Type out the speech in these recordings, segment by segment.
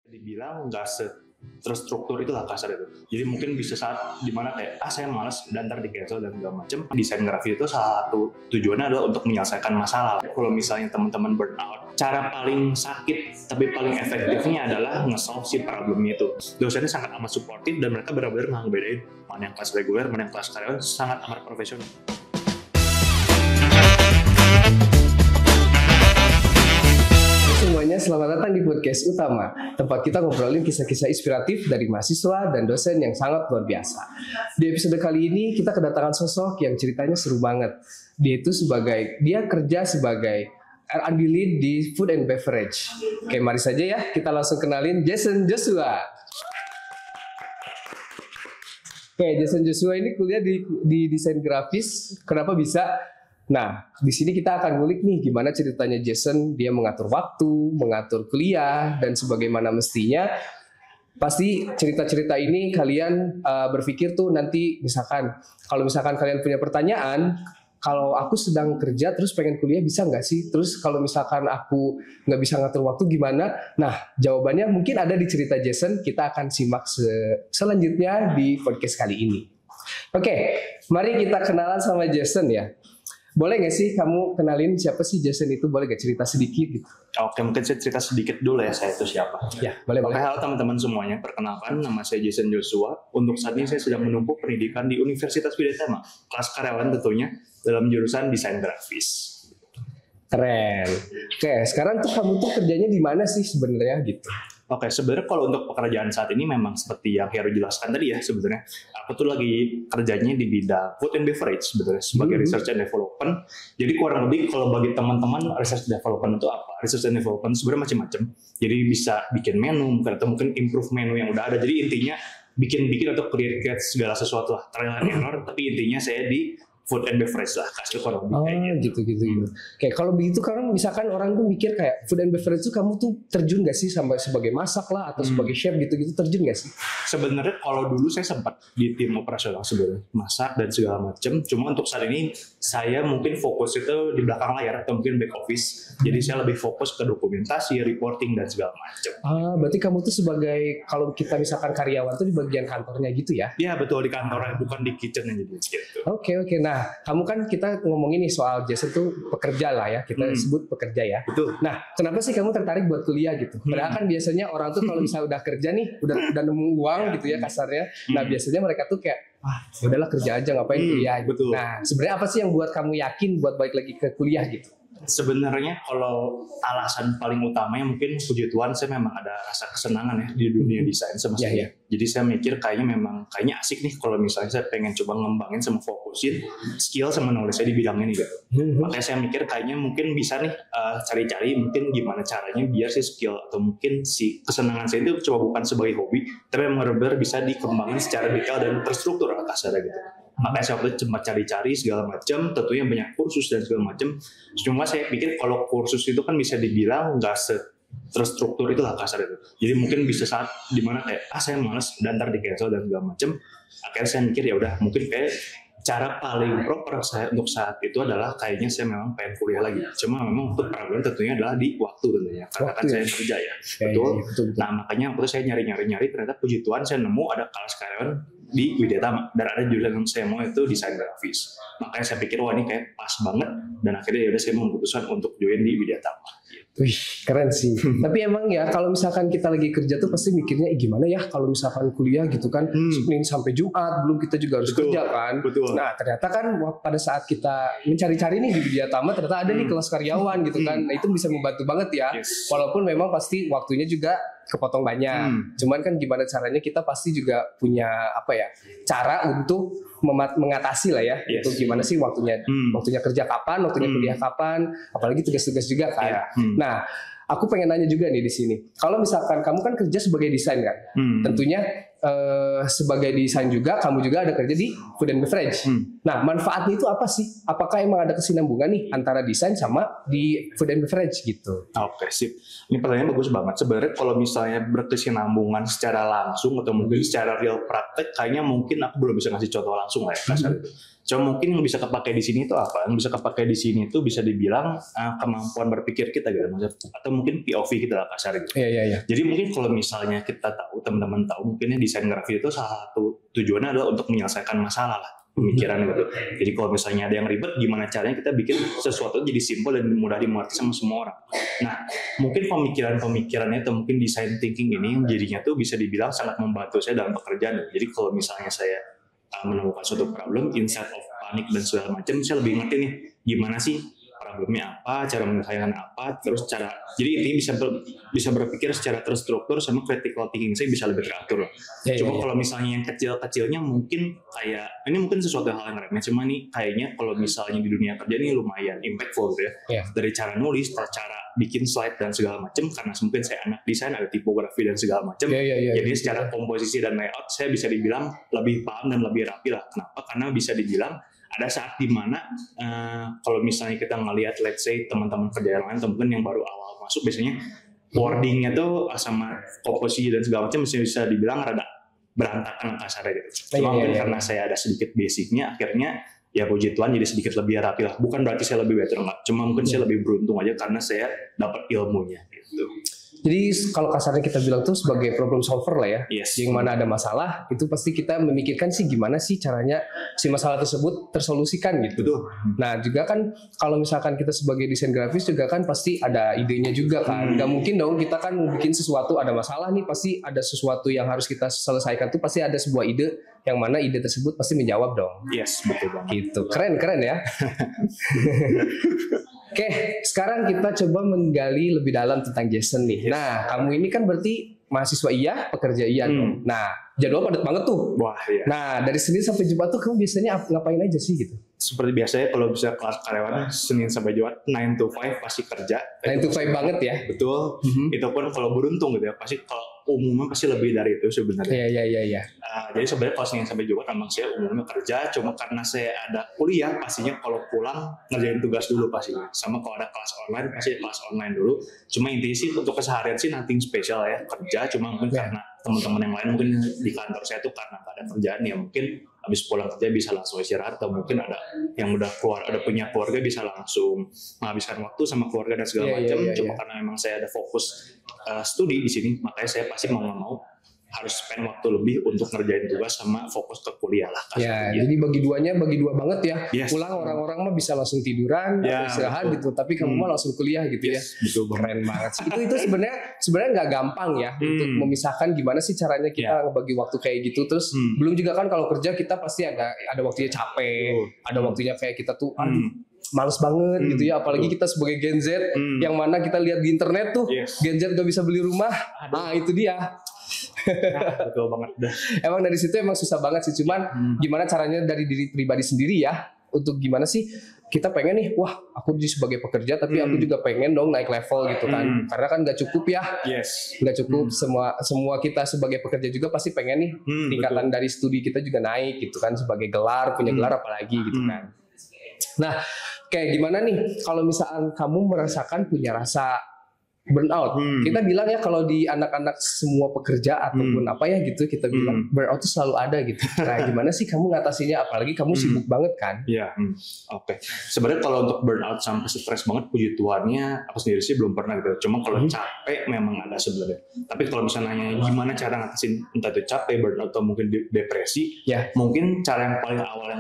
Dibilang nggak terstruktur itulah kasar itu. Jadi mungkin bisa saat dimana kayak saya malas dan ntar di cancel dan segala macam. Desain grafis itu salah satu tujuannya adalah untuk menyelesaikan masalah. Kalau misalnya teman-teman burnout, cara paling sakit tapi paling efektifnya adalah nge-solve si problemnya itu. Dosennya sangat amat suportif dan mereka benar-benar nggak ngebedain mana yang kelas reguler, mana yang kelas karyawan, sangat amat profesional. Semuanya, selamat datang di podcast utama, tempat kita ngobrolin kisah-kisah inspiratif dari mahasiswa dan dosen yang sangat luar biasa. Di episode kali ini kita kedatangan sosok yang ceritanya seru banget. Dia kerja sebagai R&D lead di food and beverage. Oke, mari saja ya kita langsung kenalin Jason Joshua. Oke, Jason Joshua ini kuliah di desain grafis. Kenapa bisa? Nah, di sini kita akan ngulik nih gimana ceritanya Jason, dia mengatur waktu, mengatur kuliah, dan sebagaimana mestinya. Pasti cerita-cerita ini kalian berpikir tuh nanti kalau misalkan kalian punya pertanyaan, kalau aku sedang kerja terus pengen kuliah bisa nggak sih? Terus kalau misalkan aku nggak bisa ngatur waktu gimana? Nah, jawabannya mungkin ada di cerita Jason. Kita akan simak selanjutnya di podcast kali ini. Oke, mari kita kenalan sama Jason ya. Boleh nggak sih kamu kenalin siapa sih Jason itu? Boleh nggak cerita sedikit gitu? Oke, mungkin saya cerita sedikit dulu ya, saya itu siapa. Ya, boleh. Oke, halo teman-teman semuanya. Perkenalkan, nama saya Jason Joshua. Untuk saat ini saya sedang menempuh pendidikan di Universitas Widyatama, kelas karyawan tentunya, dalam jurusan desain grafis. Keren. Oke, sekarang tuh kamu tuh kerjanya di mana sih sebenarnya gitu? Oke, sebenarnya kalau untuk pekerjaan saat ini memang seperti yang Heru jelaskan tadi ya, sebenarnya aku tuh lagi kerjanya di bidang food and beverage sebenarnya sebagai research and development. Jadi kurang lebih kalau bagi teman-teman research and development itu apa? Research and development sebenarnya macam-macam. Jadi bisa bikin menu atau mungkin improve menu yang udah ada. Jadi intinya bikin atau create segala sesuatu lah, trial and error. Tapi intinya saya di food and beverage lah, kasih kurang lebih gitu. Oke, kalau begitu kan misalkan orang tuh mikir kayak food and beverage itu kamu tuh terjun gak sih sampai sebagai masak lah atau sebagai chef gitu-gitu, terjun gak sih? Sebenarnya kalau dulu saya sempat di tim operasional sebenarnya, masak dan segala macam. Cuma untuk saat ini saya mungkin fokus itu di belakang layar atau mungkin back office. Jadi saya lebih fokus ke dokumentasi, reporting dan segala macam. Berarti kamu tuh sebagai, kalau kita misalkan karyawan tuh di bagian kantornya gitu ya? Iya betul, di kantornya, bukan di kitchen gitu. Oke. Nah, kamu kan kita ngomongin nih soal Jason tuh pekerja lah ya, kita sebut pekerja ya. Betul. Nah, kenapa sih kamu tertarik buat kuliah gitu? Padahal kan biasanya orang tuh kalau misalnya udah kerja nih, udah nemu uang gitu ya kasarnya. Nah, biasanya mereka tuh kayak, udahlah kerja aja ngapain kuliah. Gitu. Betul. Nah, sebenarnya apa sih yang buat kamu yakin buat balik lagi ke kuliah gitu? Sebenarnya kalau alasan paling utamanya mungkin puji Tuhan saya memang ada rasa kesenangan ya di dunia desain semestinya. Jadi saya mikir kayaknya asik nih kalau misalnya saya pengen coba ngembangin sama fokusin skill sama knowledge saya di bidang ini gitu. Makanya saya mikir kayaknya mungkin bisa nih cari-cari mungkin gimana caranya biar si skill atau mungkin si kesenangan saya itu coba bukan sebagai hobi tapi benar-benar bisa dikembangin secara detail dan terstruktur kasarnya gitu. Makanya saya waktu itu sempat cari-cari segala macam, tentunya banyak kursus dan segala macam. Cuma saya pikir kalau kursus itu kan bisa dibilang nggak terstruktur itulah kasar itu. Jadi mungkin bisa saat dimana kayak saya malas dan ntar di cancel dan segala macam. Akhirnya saya mikir ya udah mungkin kayak cara paling proper saya untuk saat itu adalah kayaknya saya memang pengen kuliah lagi. Cuma memang untuk problem tentunya adalah di waktu tentunya. Karena kan saya kerja ya. Betul. Nah makanya waktu itu saya nyari ternyata puji Tuhan saya nemu ada kelas karyawan di Widyatama dan ada jurusan yang saya mau itu desain grafis. Makanya saya pikir wah ini kayak pas banget dan akhirnya ya udah saya memutuskan untuk join di Widyatama. Wih, keren sih. Tapi emang ya kalau misalkan kita lagi kerja tuh pasti mikirnya gimana ya kalau misalkan kuliah gitu kan Senin sampai Jumat belum kita juga harus kerja kan. Betul. Nah, ternyata kan pada saat kita mencari-cari nih di Widyatama ternyata ada nih kelas karyawan gitu kan. Nah, itu bisa membantu banget ya. Walaupun memang pasti waktunya juga kepotong banyak. Cuman kan gimana caranya kita pasti juga punya cara untuk mengatasi lah ya. Itu gimana sih waktunya kerja kapan, waktunya kuliah kapan, apalagi tugas-tugas juga kan. Nah, aku pengen nanya juga nih di sini. Kalau misalkan kamu kan kerja sebagai desain kan, tentunya sebagai desain juga kamu juga ada kerja di food and beverage. Nah, manfaatnya itu apa sih? Apakah emang ada kesinambungan nih antara desain sama di food and beverage gitu? Oke, sip. Ini pertanyaan bagus banget. Sebenarnya kalau misalnya berkesinambungan secara langsung atau mungkin secara real praktek, kayaknya mungkin aku belum bisa ngasih contoh langsung lah ya kasar itu. Cuma mungkin yang bisa kepakai di sini itu apa? Yang bisa kepakai di sini itu bisa dibilang kemampuan berpikir kita gitu, atau mungkin POV kita lah kasar gitu. Iya. Jadi mungkin kalau misalnya kita tahu, teman-teman tahu, mungkinnya desain grafis itu salah satu tujuannya adalah untuk menyelesaikan masalah lah, pemikiran gitu. Jadi kalau misalnya ada yang ribet, gimana caranya kita bikin sesuatu jadi simpel dan mudah dimengerti sama semua orang. Nah, mungkin pemikiran-pemikirannya atau mungkin design thinking ini jadinya tuh bisa dibilang sangat membantu saya dalam pekerjaan. Jadi kalau misalnya saya menemukan suatu problem, instead of panik dan segala macam, saya lebih ngerti nih gimana sih problemnya apa, cara menyelesaikan apa, terus jadi intinya bisa berpikir secara terstruktur, sama critical thinking saya bisa lebih teratur. Cuma kalau misalnya yang kecil-kecilnya mungkin kayak ini mungkin sesuatu hal yang remeh, cuma nih kayaknya kalau misalnya di dunia kerja ini lumayan impactful gitu ya. Dari cara nulis, cara bikin slide dan segala macam, karena mungkin saya anak desain, ada tipografi dan segala macam. Jadi secara komposisi dan layout saya bisa dibilang lebih paham dan lebih rapi lah. Kenapa? Karena bisa dibilang ada saat dimana kalau misalnya kita ngelihat, let's say teman-teman kerja yang lain, teman-teman yang baru awal masuk, biasanya wordingnya tuh sama komposisi dan segala macam bisa dibilang rada berantakan kasarnya gitu. Cuma mungkin karena saya ada sedikit basicnya, akhirnya ya puji Tuhan jadi sedikit lebih rapi lah. Bukan berarti saya lebih better enggak, cuma mungkin saya lebih beruntung aja karena saya dapat ilmunya gitu. Jadi kalau kasarnya kita bilang tuh sebagai problem solver lah ya. Yang mana ada masalah, itu pasti kita memikirkan sih gimana sih caranya si masalah tersebut tersolusikan gitu. Betul. Nah juga kan kalau misalkan kita sebagai desain grafis juga kan pasti ada idenya juga kan. Gak mungkin dong kita kan bikin sesuatu, ada masalah nih, pasti ada sesuatu yang harus kita selesaikan tuh, pasti ada sebuah ide yang mana ide tersebut pasti menjawab dong. Yes, betul banget. Gitu. Keren ya. Oke, sekarang kita coba menggali lebih dalam tentang Jason nih. Nah, kamu ini kan berarti mahasiswa iya, pekerja iya dong. Nah, jadwal padat banget tuh. Wah, iya. Nah, dari Senin sampai Jumat tuh kamu biasanya ngapain aja sih gitu? Seperti biasanya kalau bisa kelas karyawan Senin sampai Jumat 9 to 5 pasti kerja. 9 to 5 banget ya? Betul. Itu pun kalau beruntung gitu ya, pasti kalau umumnya pasti lebih dari itu sebenarnya. Iya. Jadi sebenarnya kalau Senin sampai Jumat memang saya umumnya kerja, cuma karena saya ada kuliah, pastinya kalau pulang ngerjain tugas dulu pastinya. Sama kalau ada kelas online, pasti kelas online dulu. Cuma intinya sih untuk keseharian sih nothing spesial ya, kerja. Cuma mungkin karena teman-teman yang lain mungkin di kantor saya tuh karena nggak ada kerjaan ya, mungkin habis pulang kerja bisa langsung istirahat, atau mungkin ada yang udah punya keluarga bisa langsung menghabiskan waktu sama keluarga dan segala macam. Cuma karena memang saya ada fokus studi di sini, makanya saya pasti mau nggak mau harus spend waktu lebih untuk ngerjain tugas sama fokus ke kuliah lah. Jadi bagi dua banget ya. Pulang orang-orang mah bisa langsung tiduran atau istirahat gitu, tapi kamu mah langsung kuliah gitu ya. Betul, keren banget sih. Itu sebenarnya nggak gampang ya untuk memisahkan gimana sih caranya kita ngebagi waktu kayak gitu. Terus belum juga kan kalau kerja kita pasti ada waktunya capek, ada waktunya kayak kita tuh males banget gitu ya, apalagi kita sebagai Gen Z yang mana kita lihat di internet tuh Gen Z gak bisa beli rumah. Nah itu dia. Betul banget dah. Emang dari situ emang susah banget sih, cuman gimana caranya dari diri pribadi sendiri ya, untuk gimana sih kita pengen nih, wah aku jadi sebagai pekerja tapi aku juga pengen dong naik level gitu kan, karena kan nggak cukup ya, nggak cukup, semua kita sebagai pekerja juga pasti pengen nih tingkatan dari studi kita juga naik gitu kan, sebagai punya gelar apalagi gitu kan. Nah kayak gimana nih kalau misalkan kamu merasakan punya rasa burnout. Kita bilang ya kalau di anak-anak semua pekerja ataupun apa ya gitu, kita bilang burnout itu selalu ada gitu. Nah gimana sih kamu ngatasinya, apalagi kamu sibuk banget kan? Iya. Oke. Sebenarnya kalau untuk burnout sampai stres banget, puji Tuhannya aku sendiri sih belum pernah gitu. Cuma kalau capek memang ada sebenarnya. Tapi kalau misalnya nanya gimana cara ngatasin entah itu capek, burnout atau mungkin depresi, mungkin cara yang paling awal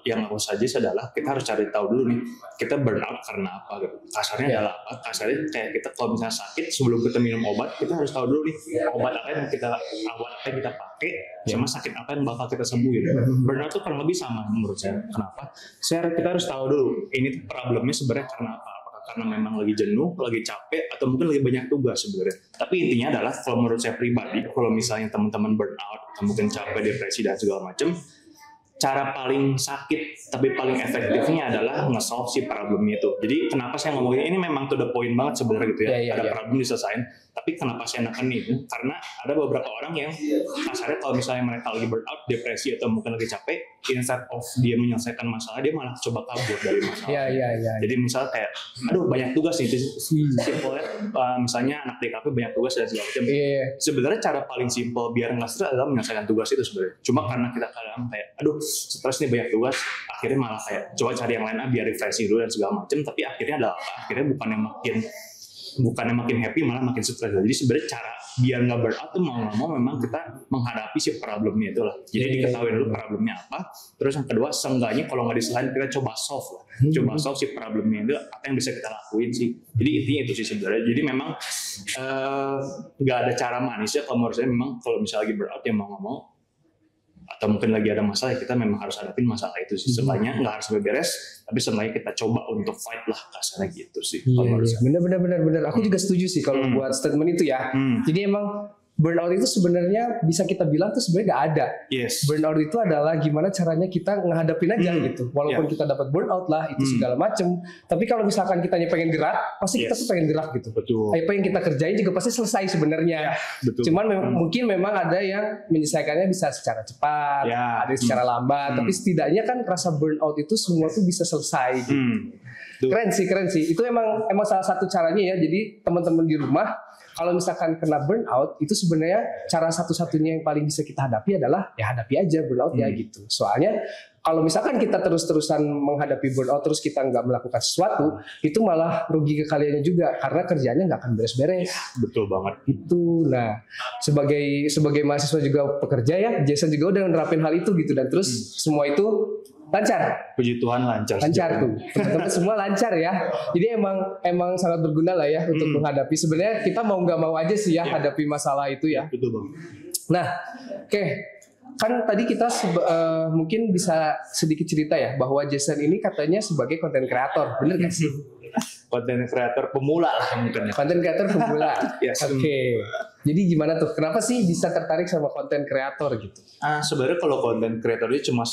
yang aku suggest adalah kita harus cari tahu dulu nih, kita burnout karena apa gitu. Kasarnya adalah apa? Kasarnya kayak kita kalau misalnya sakit, sebelum kita minum obat, kita harus tahu dulu nih obat apa yang kita pakai, sama sakit apa yang bakal kita sembuhin. Burnout itu kurang lebih sama menurut saya. Kenapa? Kita harus tahu dulu ini problemnya sebenarnya karena apa. Apakah karena memang lagi jenuh, lagi capek, atau mungkin lagi banyak tugas sebenarnya. Tapi intinya adalah kalau menurut saya pribadi, kalau misalnya teman-teman burnout, atau mungkin capek, depresi dan segala macam, cara paling sakit tapi paling efektifnya adalah nge-solve si problemnya itu. Jadi kenapa saya ngomongin ini memang to the point banget sebenarnya gitu ya. Ada problem diselesain, tapi Tapi kenapa saya neken itu? Karena ada beberapa orang yang kasarnya kalau misalnya mereka lagi burnout, depresi atau mungkin lagi capek, instead of dia menyelesaikan masalah, dia malah coba kabur dari masalah. Jadi misalnya kayak, aduh banyak tugas nih, simpelnya misalnya anak DKP banyak tugas dan segala macam. Sebenarnya cara paling simpel biar nggak stres adalah menyelesaikan tugas itu sebenarnya. Cuma karena kita kadang kayak, aduh stres nih banyak tugas, akhirnya malah kayak coba cari yang lain biar refreshing dulu dan segala macam. Tapi akhirnya ada apa? Akhirnya bukannya makin happy malah makin stres. Jadi sebenarnya cara biar nggak burnout tuh mau nggak mau memang kita menghadapi si problemnya itu lah. Jadi diketahui dulu problemnya apa. Terus yang kedua seenggaknya kalau nggak diselain kita coba solve lah. Coba solve si problemnya itu apa yang bisa kita lakuin sih. Jadi intinya itu sih sebenarnya. Jadi memang nggak ada cara manisnya kalau menurut saya. Memang kalau misalnya lagi burnout ya mau nggak mau atau mungkin lagi ada masalah, kita memang harus hadapin masalah itu sih. Sebenarnya nggak harus beres, tapi sebenarnya kita coba untuk fight lah kasarnya gitu sih. Benar. Aku juga setuju sih kalau buat statement itu ya. Jadi emang burnout itu sebenarnya bisa kita bilang tuh sebenarnya nggak ada. Burnout itu adalah gimana caranya kita ngehadapin aja gitu. Walaupun kita dapat burnout lah itu segala macem. Tapi kalau misalkan kitanya pengen gerak, pasti kita tuh pengen gerak gitu. Apa yang kita kerjain juga pasti selesai sebenarnya. Cuman mungkin memang ada yang menyelesaikannya bisa secara cepat, ada yang secara lambat. Tapi setidaknya kan rasa burnout itu semua tuh bisa selesai. Gitu. Keren sih. Itu emang salah satu caranya ya. Jadi teman-teman di rumah, kalau misalkan kena burnout, itu sebenarnya cara satu-satunya yang paling bisa kita hadapi adalah ya hadapi aja burnout ya gitu. Soalnya kalau misalkan kita terus-terusan menghadapi burnout terus kita nggak melakukan sesuatu, itu malah rugi ke kaliannya juga karena kerjanya nggak akan beres-beres. Betul banget. Itu. Nah, sebagai mahasiswa juga pekerja ya, Jason juga udah nerapin hal itu gitu dan terus semua itu lancar. Puji Tuhan lancar tuh. Teman-teman semua lancar ya. Jadi emang sangat berguna lah ya untuk menghadapi. Sebenarnya kita mau nggak mau aja sih ya hadapi masalah itu ya. Betul bang. Nah, oke. Kan tadi kita mungkin bisa sedikit cerita ya bahwa Jason ini katanya sebagai content creator, bener nggak sih? Content creator pemula lah mungkin. Content creator pemula. Oke. Jadi gimana tuh? Kenapa sih bisa tertarik sama content creator gitu? Sebenarnya kalau content creator itu cuma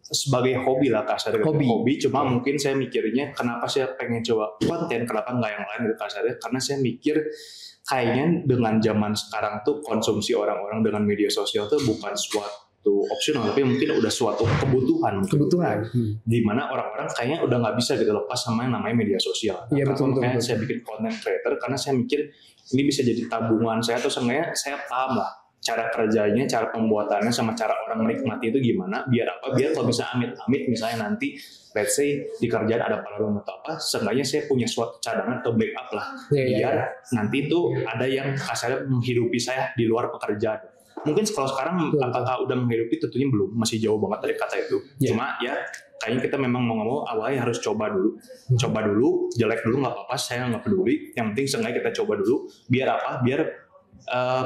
sebagai hobi lah kasarnya. Hobi. Cuma mungkin saya mikirnya kenapa saya pengen coba konten, kenapa nggak yang lain gitu kasarnya. Karena saya mikir kayaknya dengan zaman sekarang tuh konsumsi orang-orang dengan media sosial tuh bukan suatu opsional, tapi mungkin udah suatu kebutuhan. Dimana orang-orang kayaknya udah nggak bisa gitu lepas sama yang namanya media sosial. Iya betul. Makanya saya bikin content creator karena saya mikir ini bisa jadi tabungan saya atau seenggaknya saya paham lah cara kerjanya, cara pembuatannya, sama cara orang menikmati itu gimana. Biar apa? Biar kalau bisa amit-amit misalnya nanti let's say di kerjaan ada problem atau apa, seenggaknya saya punya suatu cadangan atau backup lah. Biar nanti itu ada yang kasarnya menghidupi saya di luar pekerjaan. Mungkin kalau sekarang apakah udah menghidupi, tentunya belum, masih jauh banget dari kata itu. Cuma ya kayaknya kita memang mau nggak mau awalnya harus coba dulu, jelek dulu nggak apa-apa, saya nggak peduli. Yang penting seenggaknya kita coba dulu. Biar apa? Biar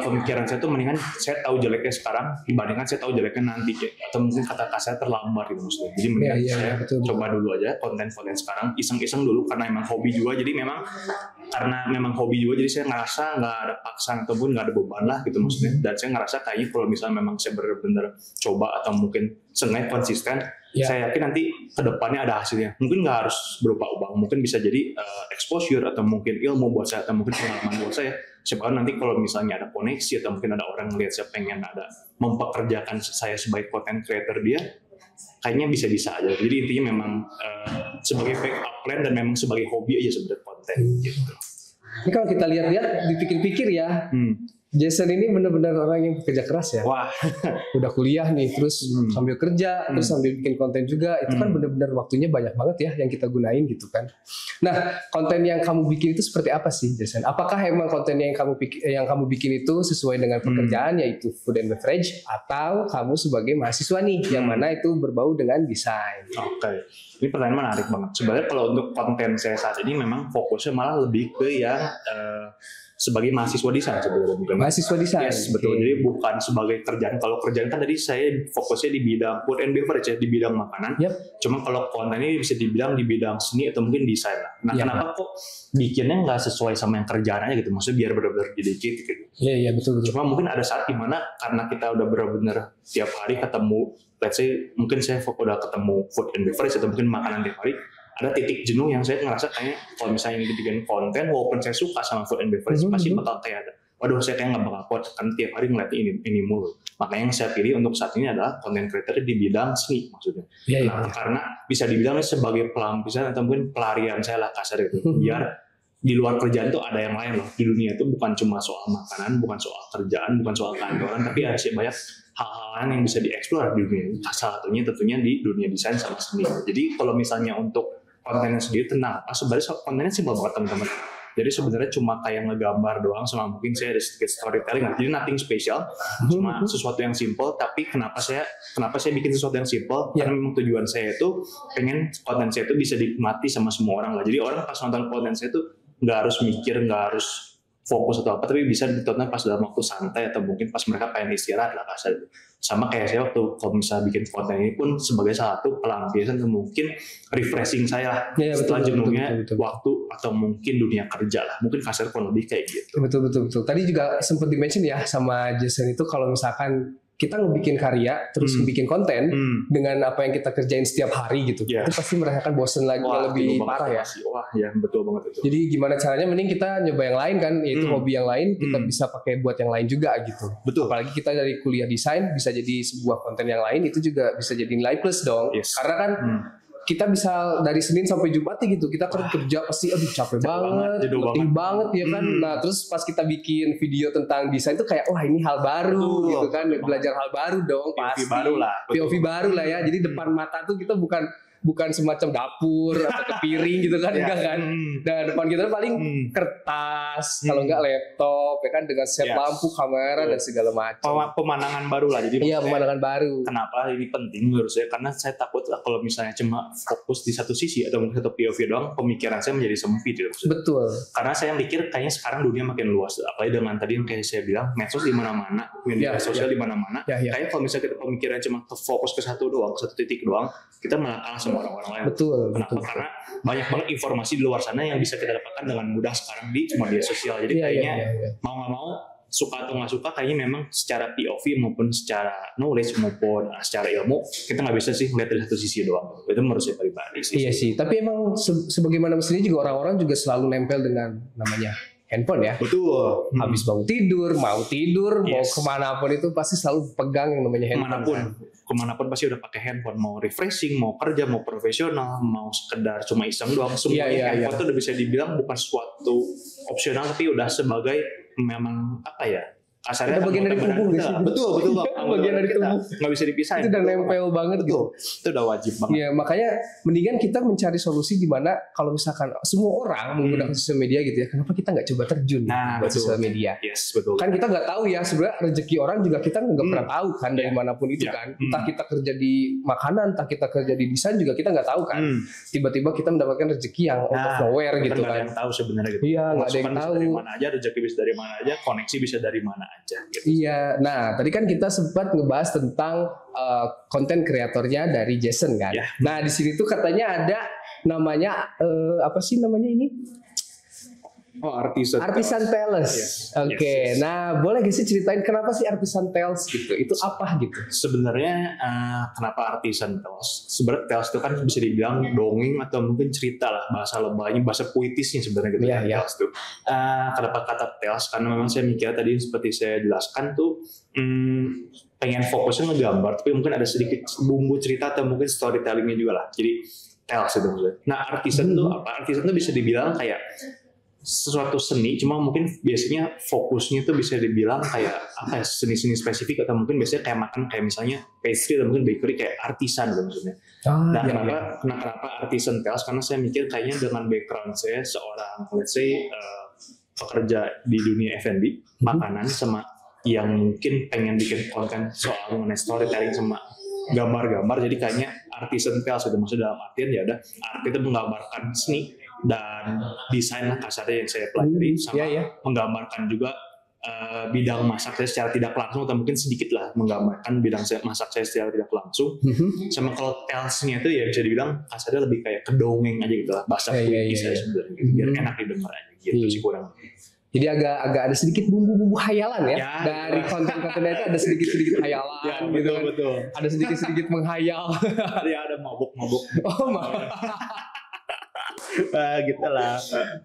pemikiran saya tuh mendingan saya tahu jeleknya sekarang dibandingkan saya tahu jeleknya nanti kayak, atau mungkin kata kasar terlambat gitu maksudnya. Jadi mendingan saya coba dulu aja konten-konten sekarang, iseng-iseng dulu karena emang hobi juga. Jadi memang hobi juga, jadi saya ngerasa nggak ada paksaan ataupun nggak ada beban lah gitu maksudnya. Dan saya ngerasa kayaknya kalau misalnya memang saya benar-benar coba atau mungkin sengaja konsisten, saya yakin nanti kedepannya ada hasilnya. Mungkin nggak harus berupa uang, mungkin bisa jadi exposure atau mungkin ilmu buat saya atau mungkin pengalaman buat saya. Siapa tahu nanti kalau misalnya ada koneksi atau mungkin ada orang ngeliat saya pengen ada mempekerjakan saya sebagai content creator dia, kayaknya bisa-bisa aja. Jadi intinya memang sebagai backup plan dan memang sebagai hobi aja sebenarnya konten gitu. Ini kalau kita lihat-lihat, dipikir-pikir ya, Jason ini benar-benar orang yang bekerja keras ya. Wah, udah kuliah nih, terus sambil kerja, terus sambil bikin konten juga. Itu kan benar-benar waktunya banyak banget ya yang kita gunain gitu kan. Nah, konten yang kamu bikin itu seperti apa sih, Jason? Apakah emang konten yang kamu bikin itu sesuai dengan pekerjaan, yaitu food and beverage, atau kamu sebagai mahasiswa nih, yang mana itu berbau dengan desain? Oke. Ini pertanyaan menarik banget. Sebenarnya kalau untuk konten saya saat ini memang fokusnya malah lebih ke yang sebagai mahasiswa desain sebenarnya, bukan mahasiswa desain. Yes, betul. Jadi bukan sebagai kerjaan. Kalau kerjaan kan tadi saya fokusnya di bidang food and beverage ya, di bidang makanan. Cuma kalau konten ini bisa dibilang di bidang seni atau mungkin desain lah. Nah, kenapa kok bikinnya nggak sesuai sama yang kerjaan aja gitu? Maksudnya biar benar-benar dedicated gitu. Iya, betul. Cuma mungkin ada saat dimana karena kita udah benar-benar tiap hari ketemu, let's say mungkin saya udah ketemu food and beverage atau mungkin makanan tiap hari, ada titik jenuh yang saya ngerasa kayaknya kalau misalnya dibikin konten, walaupun saya suka sama food and beverage, pasti bakal kayak ada, waduh saya kayak nggak bakal kuat kan tiap hari ngeliat ini mulu. Makanya yang saya pilih untuk saat ini adalah content creator di bidang seni maksudnya. Karena bisa dibilang sebagai pelampiasan atau mungkin pelarian saya lah kasar itu. Biar di luar kerjaan tuh ada yang lain loh. Di dunia itu bukan cuma soal makanan, bukan soal kerjaan, bukan soal kantoran, tapi ada banyak hal-hal lain yang bisa dieksplor di dunia. Salah satunya tentunya di dunia desain sama seni. Jadi kalau misalnya untuk kontennya sendiri tenang, sebenarnya kontennya simpel banget teman-teman. Jadi sebenarnya cuma kayak ngegambar doang, sama mungkin saya ada sedikit storytelling. Jadi nothing special, cuma sesuatu yang simple. Tapi kenapa saya bikin sesuatu yang simple? Karena memang tujuan saya itu pengen konten saya itu bisa dinikmati sama semua orang lah. Jadi orang pas nonton konten saya itu nggak harus mikir, nggak harus fokus atau apa, tapi bisa ditonton pas dalam waktu santai atau mungkin pas mereka pengen istirahat lah kasar. Sama kayak saya waktu kalau misalnya bikin konten ini pun sebagai salah satu pelampiasan atau mungkin refreshing saya setelah jenuhnya waktu atau mungkin dunia kerja lah, mungkin kasar kurang lebih kayak gitu. Betul. Tadi juga sempat di-mention ya sama Jason itu kalau misalkan kita ngebikin karya terus ngebikin konten dengan apa yang kita kerjain setiap hari gitu, itu pasti merasakan bosen lagi. Lebih parah ya. Wah ya betul banget itu. Jadi gimana caranya, mending kita nyoba yang lain kan, yaitu hobi yang lain kita bisa pakai buat yang lain juga gitu. Betul. Apalagi kita dari kuliah desain bisa jadi sebuah konten yang lain, itu juga bisa jadi nilai plus dong. Karena kan kita bisa dari Senin sampai Jumat gitu, kita kerja pasti aduh capek banget, letih banget ya kan. Nah terus pas kita bikin video tentang desain tuh kayak wah ini hal baru gitu kan, belajar hal baru dong pasti. POV baru lah ya. Jadi depan mata tuh kita bukan semacam dapur atau kepiring gitu kan, enggak kan. Dan depan kita paling kertas, kalau enggak laptop ya kan, dengan set lampu, kamera dan segala macam. Pemandangan baru lah. Jadi pemandangan baru. Kenapa ini penting menurut saya? Karena saya takut lah kalau misalnya cuma fokus di satu sisi atau mungkin satu POV doang, pemikiran saya menjadi sempit gitu. Betul. Karena saya mikir kayaknya sekarang dunia makin luas, apalagi dengan tadi yang kayak saya bilang, medsos di mana-mana, media sosial di mana-mana. Kayaknya kalau misalnya kita pemikiran cuma fokus ke satu titik doang, kita malah kalah sama orang-orang lain. Kenapa? Karena banyak banget informasi di luar sana yang bisa kita dapatkan dengan mudah sekarang di media sosial. Jadi kayaknya mau nggak mau, suka atau nggak suka, kayaknya memang secara POV maupun secara knowledge maupun secara ilmu kita nggak bisa sih melihat dari satu sisi doang. Itu menurut saya pribadi sih. Iya sih. Tapi emang sebagaimana mestinya juga orang-orang juga selalu nempel dengan namanya handphone ya. Betul. Habis bangun tidur, mau kemanapun itu pasti selalu pegang yang namanya handphone. Kemanapun pasti udah pakai handphone. Mau refreshing, mau kerja, mau profesional, mau sekedar cuma iseng doang. Semuanya handphone itu udah bisa dibilang bukan suatu opsional, tapi udah sebagai memang apa ya? Kasarnya bagian dari tubuh gitu. Betul bagian dari tubuh, nggak bisa dipisahin. Itu udah nempel banget gitu. Itu udah wajib banget. Iya, makanya mendingan kita mencari solusi di mana kalau misalkan semua orang menggunakan sosial media gitu ya, kenapa kita nggak coba terjun buat sosial media? Betul. Kan kita nggak tahu ya sebenarnya rezeki orang juga kita nggak pernah tahu kan dari manapun itu kan. Entah kita kerja di makanan, entah kita kerja di desain juga kita nggak tahu kan. Tiba-tiba kita mendapatkan rezeki yang out of nowhere gitu kan. Nggak ada yang tahu sebenarnya gitu. Iya, nggak ada yang tahu. Dari mana aja, rezeki bisa dari mana aja, koneksi bisa dari mana aja gitu. Iya, nah tadi kan kita sempat ngebahas tentang konten kreatornya dari Jason kan. Nah di sini tuh katanya ada namanya apa sih namanya ini? Artisan Tales. Oke. Nah boleh gak sih ceritain kenapa sih Artisan Tales gitu? Itu apa gitu? Sebenarnya kenapa Artisan Tales? Sebenarnya Tales itu kan bisa dibilang dongeng atau mungkin cerita lah, bahasa lebaynya, bahasa puitisnya sebenarnya gitu. Tales tuh. Kenapa kata Tales? Karena memang saya mikir tadi seperti saya jelaskan tuh pengen fokusnya ngegambar, tapi mungkin ada sedikit bumbu cerita atau mungkin storytellingnya juga lah. Jadi Tales itu maksudnya. Nah artisan tuh apa? Artisan tuh bisa dibilang kayak sesuatu seni, cuma mungkin biasanya fokusnya tuh bisa dibilang kayak apa ya, seni-seni spesifik atau mungkin biasanya kayak makan kayak misalnya pastry atau mungkin bakery kayak artisan gitu maksudnya. Kenapa Artisan Tales? Karena saya mikir kayaknya dengan background saya seorang let's say pekerja di dunia F&B makanan sama yang mungkin pengen bikin konten soal mengenai storytelling sama gambar-gambar, jadi kayaknya Artisan Tales itu maksudnya dalam artian ya udah art itu menggambarkan seni dan desain lah kasarnya yang saya pelajari sama menggambarkan juga bidang masak saya secara tidak langsung atau mungkin sedikit lah menggambarkan bidang masak saya secara tidak langsung. Sama kalau tales-nya itu ya bisa dibilang kasarnya lebih kayak kedongeng aja gitu lah, bahasa puitis saya sebenarnya gitu, biar enak didengar aja gitu sih kurang. Jadi agak ada sedikit bumbu-bumbu hayalan ya dari konten-kontennya itu ada sedikit-sedikit hayalan gitu kan. Betul. Ada sedikit-sedikit menghayal. Ada mabuk-mabuk. Oh, Gitu lah.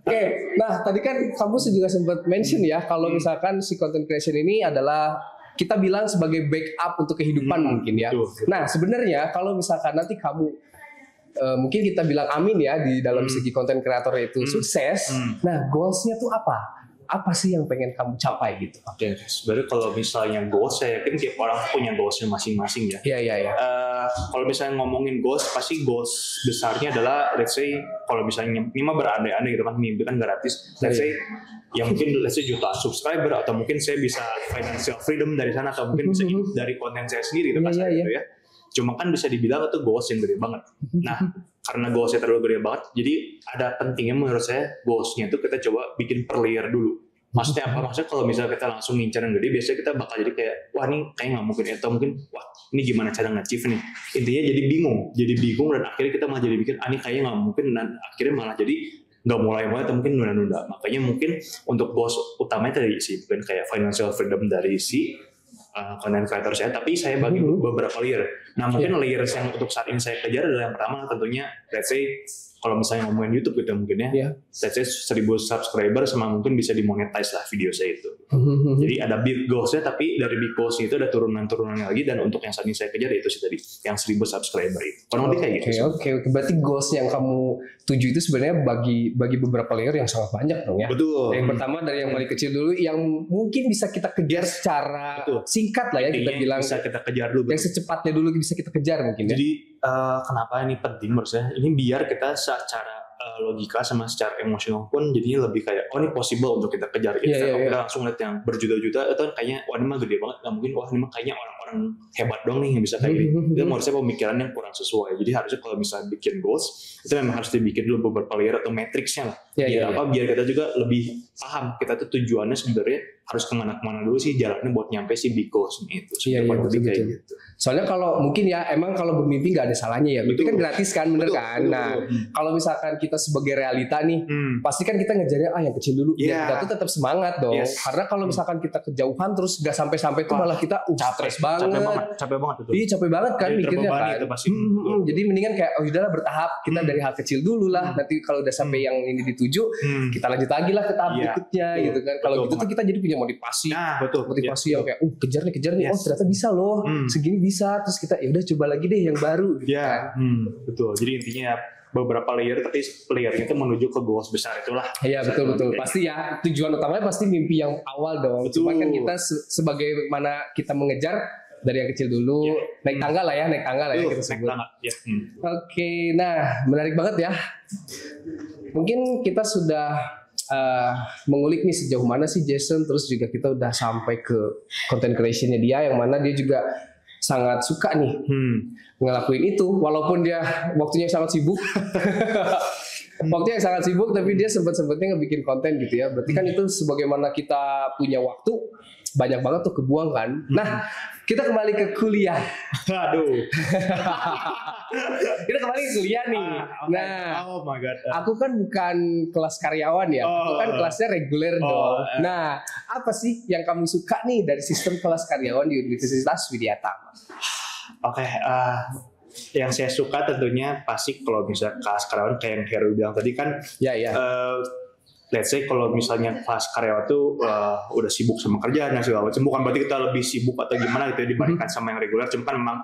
Oke, nah tadi kan kamu juga sempat mention ya kalau misalkan si content creation ini adalah kita bilang sebagai backup untuk kehidupan mungkin ya. Betul. Nah sebenarnya kalau misalkan nanti kamu mungkin kita bilang amin ya di dalam segi konten kreator itu sukses. Nah goalsnya tuh apa? Apa sih yang pengen kamu capai gitu? Oke, sebenarnya kalau misalnya goals, saya yakin tiap orang punya goalsnya masing-masing ya. Iya. Kalau misalnya ngomongin goals, pasti goals besarnya adalah, let's say, kalau misalnya ini mah berandai-andai gitu kan, mimpi kan gratis. Let's say, ya mungkin let's say jutaan subscriber, atau mungkin saya bisa financial freedom dari sana, atau mungkin bisa hidup dari konten saya sendiri, gitu gitu ya. Cuma kan bisa dibilang itu goals yang gede banget. Nah, karena goalsnya terlalu gede banget, jadi ada pentingnya menurut saya goalsnya itu kita coba bikin per layer dulu. Maksudnya apa? Maksudnya kalau misalnya kita langsung ngincar yang gede, biasanya kita bakal jadi kayak, wah ini kayak nggak mungkin, atau mungkin, wah ini gimana cara nge-achieve nih. Intinya jadi bingung dan akhirnya kita malah jadi bikin, ini kayaknya nggak mungkin, dan akhirnya malah jadi nggak mulai-mulai atau mungkin nunda-nunda. Makanya mungkin untuk goals utamanya dari si bukan kayak financial freedom dari si content creator saya, tapi saya bagi beberapa layer. Nah mungkin layers yang untuk saat ini saya kejar adalah yang pertama tentunya, let's say kalau misalnya ngomongin YouTube gitu mungkin ya, let's say 1000 subscriber sama mungkin bisa dimonetize lah video saya itu. Jadi ada big goalsnya, tapi dari big goals itu ada turunan-turunannya lagi, dan untuk yang saat ini saya kejar itu sih tadi yang 1000 subscriber itu. Kurang lebih kayak gitu. Oke. Berarti goals yang kamu tuju itu sebenarnya bagi beberapa layer yang sangat banyak dong ya. Betul. Yang pertama dari yang paling kecil dulu, yang mungkin bisa kita kejar secara singkat lah ya, kita bilang. Bisa kita kejar dulu. Yang secepatnya dulu bisa kita kejar mungkin ya. Jadi kenapa ini penting menurut saya? Ini biar kita secara logika sama secara emosional pun jadinya lebih kayak, oh ini possible untuk kita kejar. Kita langsung lihat yang berjuta-juta, itu kayaknya wah ini mah gede banget, nggak mungkin, wah ini mah kayaknya orang-orang hebat dong nih yang bisa kayak gini. Itu menurut saya pemikiran yang kurang sesuai. Jadi harusnya kalau misalnya bikin goals, itu memang harus dibikin dulu beberapa layer atau matriksnya lah. Biar kita juga lebih paham kita tuh tujuannya sebenarnya harus kemana-kemana dulu sih jalannya buat nyampe si big goals itu. Betul. Gitu. Soalnya kalau mungkin ya emang kalau bermimpi nggak ada salahnya ya. Mimpi kan gratis kan, bener kan? Nah, kalau misalkan kita sebagai realita nih, pasti kan kita ngejarnya yang kecil dulu. Biar kita tuh tetap semangat dong. Karena kalau misalkan kita kejauhan terus nggak sampai-sampai tuh malah kita stres banget. Capek banget itu. Iya capek banget kan mikirnya kan. Jadi mendingan kayak udahlah bertahap, kita dari hal kecil dulu lah. Nanti kalau udah sampai yang ini dituju, kita lanjut lagi lah ke tahap berikutnya gitu kan. Kalau gitu tuh kita jadi punya motivasi. Motivasi yang kayak kejar nih. Oh ternyata bisa loh. Segini bisa, terus kita ya udah coba lagi deh yang baru gitu kan. Betul. Jadi intinya beberapa layer, tapi layernya itu menuju ke goals besar itulah. Iya betul. Pasti ya tujuan utamanya pasti mimpi yang awal dong. Cuma kan kita sebagaimana kita mengejar dari yang kecil dulu, naik tangga lah ya kita sebut. Oke, nah menarik banget ya. Mungkin kita sudah mengulik nih sejauh mana sih Jason, terus juga kita udah sampai ke content creationnya dia, yang mana dia juga sangat suka nih ngelakuin itu, walaupun dia waktunya sangat sibuk. Waktunya sangat sibuk, tapi dia sempat-sempatnya ngebikin konten gitu ya. Berarti kan itu sebagaimana kita punya waktu banyak banget tuh kebuang kan. Nah, kita kembali ke kuliah. Aduh. Kita kembali ke kuliah nih. Nah, oh my God. Aku kan bukan kelas karyawan ya. Aku kan kelasnya reguler dong. Nah, apa sih yang kamu suka nih dari sistem kelas karyawan di Universitas Widya Tama? Yang saya suka tentunya pasti kalau misalnya kelas karyawan kayak yang Heru bilang tadi kan. Let's say kalau misalnya kelas karyawan tuh udah sibuk sama kerjaan dan segala macam, bukan berarti kita lebih sibuk atau gimana gitu ya dibandingkan sama yang reguler, cuma kan memang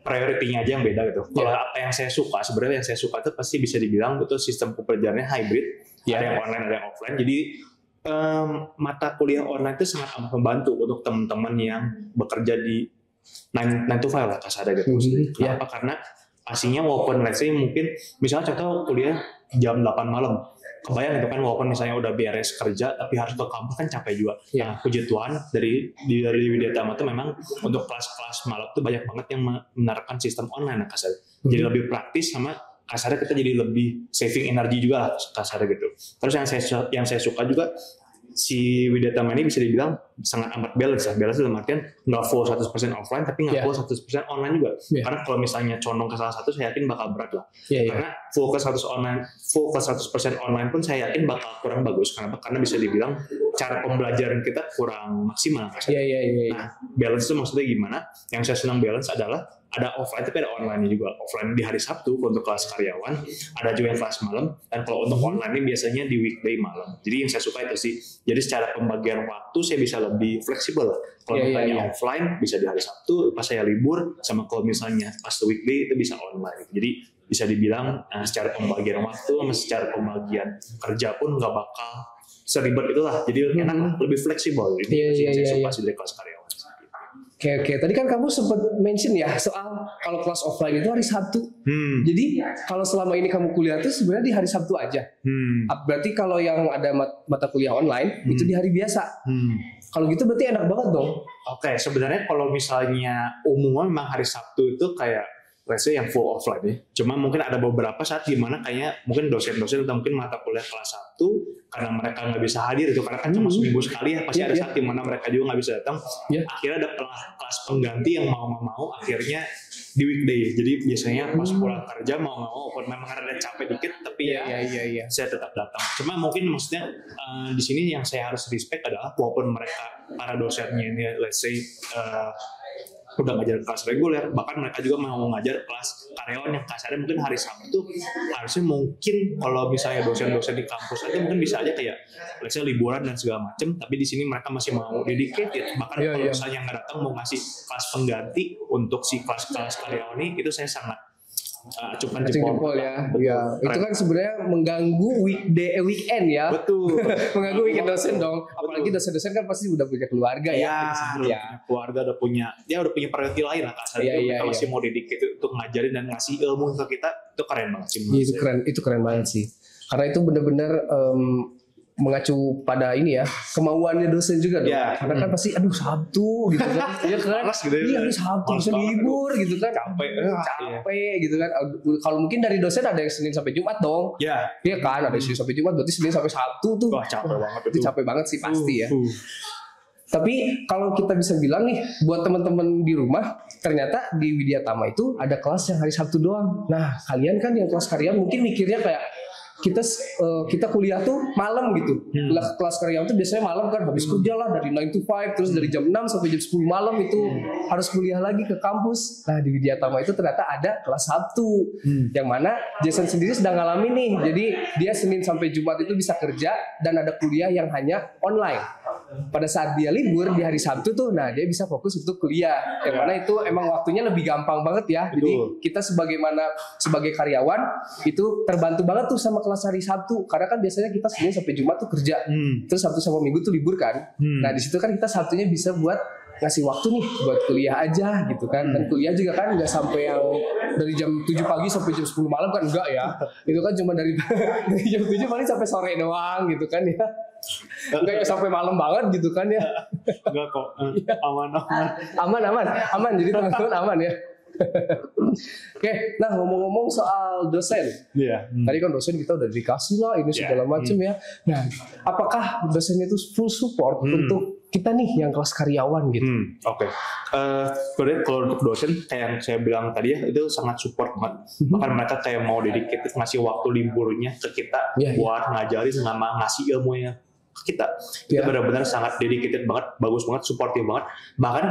prioritinya aja yang beda gitu. Kalau apa yang saya suka, sebenarnya yang saya suka itu pasti bisa dibilang itu sistem pembelajarannya hybrid, ada yang online ada yang offline. Jadi mata kuliah online itu sangat amat membantu untuk teman-teman yang bekerja di 9 to 5 lah kasarnya gitu. Kenapa? Karena pastinya walaupun let's say mungkin misalnya contoh kuliah jam 8 malam, kebayang itu kan walaupun misalnya udah beres kerja tapi harus ke kampus kan capek juga. Nah, puji Tuhan dari Widya Tama itu memang untuk kelas-kelas malam tuh banyak banget yang menerapkan sistem online kasarnya. Jadi lebih praktis sama kasarnya kita jadi lebih saving energi juga kasarnya gitu. Terus yang saya suka juga si Widya Tama ini bisa dibilang sangat amat balance ya. Balance dalam artian nggak full 100% offline tapi nggak full 100% online juga. Karena kalau misalnya condong ke salah satu saya yakin bakal berat lah. Karena full ke 100% online pun saya yakin bakal kurang bagus. Kenapa? Karena bisa dibilang cara pembelajaran kita kurang maksimal. Nah, balance itu maksudnya gimana? Yang saya senang balance adalah ada offline tapi ada online juga. Offline di hari Sabtu untuk kelas karyawan, ada juga yang kelas malam, dan kalau untuk online ini biasanya di weekday malam. Jadi yang saya suka itu sih. Jadi secara pembagian waktu saya bisa lebih fleksibel. Kalau misalnya offline bisa di hari Sabtu pas saya libur, sama kalau misalnya pas weekday itu bisa online. Jadi bisa dibilang secara pembagian waktu sama secara pembagian kerja pun nggak bakal seribet itulah. Jadi enak, lebih fleksibel. Ini saya suka sih dari kelas karyawan. Oke. Tadi kan kamu sempat mention ya soal kalau kelas offline itu hari Sabtu. Jadi kalau selama ini kamu kuliah itu sebenarnya di hari Sabtu aja. Berarti kalau yang ada mata kuliah online itu di hari biasa. Kalau gitu berarti enak banget dong. Oke, sebenarnya kalau misalnya umumnya memang hari Sabtu itu kayak let's say yang full offline ya. Cuma mungkin ada beberapa saat di mana kayaknya mungkin dosen-dosen atau mungkin mata kuliah kelas 1 karena mereka nggak bisa hadir itu karena kan cuma seminggu sekali ya, pasti ada saat di mana mereka juga nggak bisa datang. Akhirnya ada kelas pengganti yang mau akhirnya di weekday. Jadi biasanya pas pulang kerja mau memang ada capek dikit tapi saya tetap datang. Cuma mungkin maksudnya di sini yang saya harus respect adalah walaupun mereka para dosennya ini let's say udah ngajar kelas reguler, bahkan mereka juga mau ngajar kelas karyawan yang kasarnya mungkin hari Sabtu harusnya mungkin kalau misalnya dosen-dosen di kampus aja mungkin bisa aja kayak let's say liburan dan segala macam, tapi di sini mereka masih mau dedicated, bahkan kalau misalnya nggak datang mau ngasih kelas pengganti untuk si kelas karyawan ini, itu saya sangat acungkan jempol ya. Itu kan sebenarnya mengganggu weekend ya. Betul. Mengganggu weekend dosen dong. Apalagi dosen-dosen kan pasti udah punya keluarga ya. Punya keluarga, udah punya priority lain lah kasarnya. Kita masih mau dedicated untuk ngajarin dan ngasih ilmu ke kita, itu keren banget sih. Itu keren banget sih. Karena itu benar-benar mengacu pada ini ya kemauannya dosen juga dong. Karena kan pasti Sabtu gitu kan. Iya kan? Iya Sabtu bisa libur gitu kan. Capek gitu kan. Kalau mungkin dari dosen ada yang Senin sampai Jumat dong. Iya kan, ada Senin sampai Jumat berarti Senin sampai Sabtu tuh. Wah, capek banget itu. Capek banget sih pasti ya. Tapi kalau kita bisa bilang nih buat teman-teman di rumah, ternyata di Widya Tama itu ada kelas yang hari Sabtu doang. Nah, kalian kan yang kelas karyawan mungkin mikirnya kayak kita kuliah tuh malam gitu. Kelas karyawan tuh biasanya malam kan, habis kerja lah dari 9 to 5, terus dari jam 6 sampai jam 10 malam itu harus kuliah lagi ke kampus. Nah di Widya Tama itu ternyata ada kelas Sabtu, yang mana Jason sendiri sedang ngalamin nih. Jadi dia Senin sampai Jumat itu bisa kerja dan ada kuliah yang hanya online. Pada saat dia libur di hari Sabtu tuh, nah dia bisa fokus untuk kuliah. Yang mana itu emang waktunya lebih gampang banget ya. Jadi kita sebagai karyawan itu terbantu banget tuh sama kelas hari Sabtu, karena kan biasanya kita Senin sampai Jumat tuh kerja, terus Sabtu sama Minggu tuh libur kan. Nah di situ kan kita Sabtunya bisa buat ngasih waktu nih buat kuliah aja gitu kan. Dan kuliah juga kan nggak sampai yang dari jam 7 pagi sampai jam 10 malam kan, enggak ya. Itu kan cuma dari jam 7 paling sampai sore doang gitu kan ya. Enggak sampai malam banget gitu kan ya. Enggak kok. Aman. Jadi teman-teman aman ya. Oke, nah ngomong-ngomong soal dosen, tadi kan dosen kita udah dikasih lah ini segala macam ya. Nah, apakah dosennya itu full support untuk kita nih yang kelas karyawan gitu? Oke. Kalau untuk dosen kayak yang saya bilang tadi ya, itu sangat support banget. Bahkan mereka kayak mau dedicated ngasih waktu liburnya ke kita buat ngajarin sama ngasih ilmunya ke kita. Itu benar-benar sangat dedicated banget, bagus banget, supportive banget. Bahkan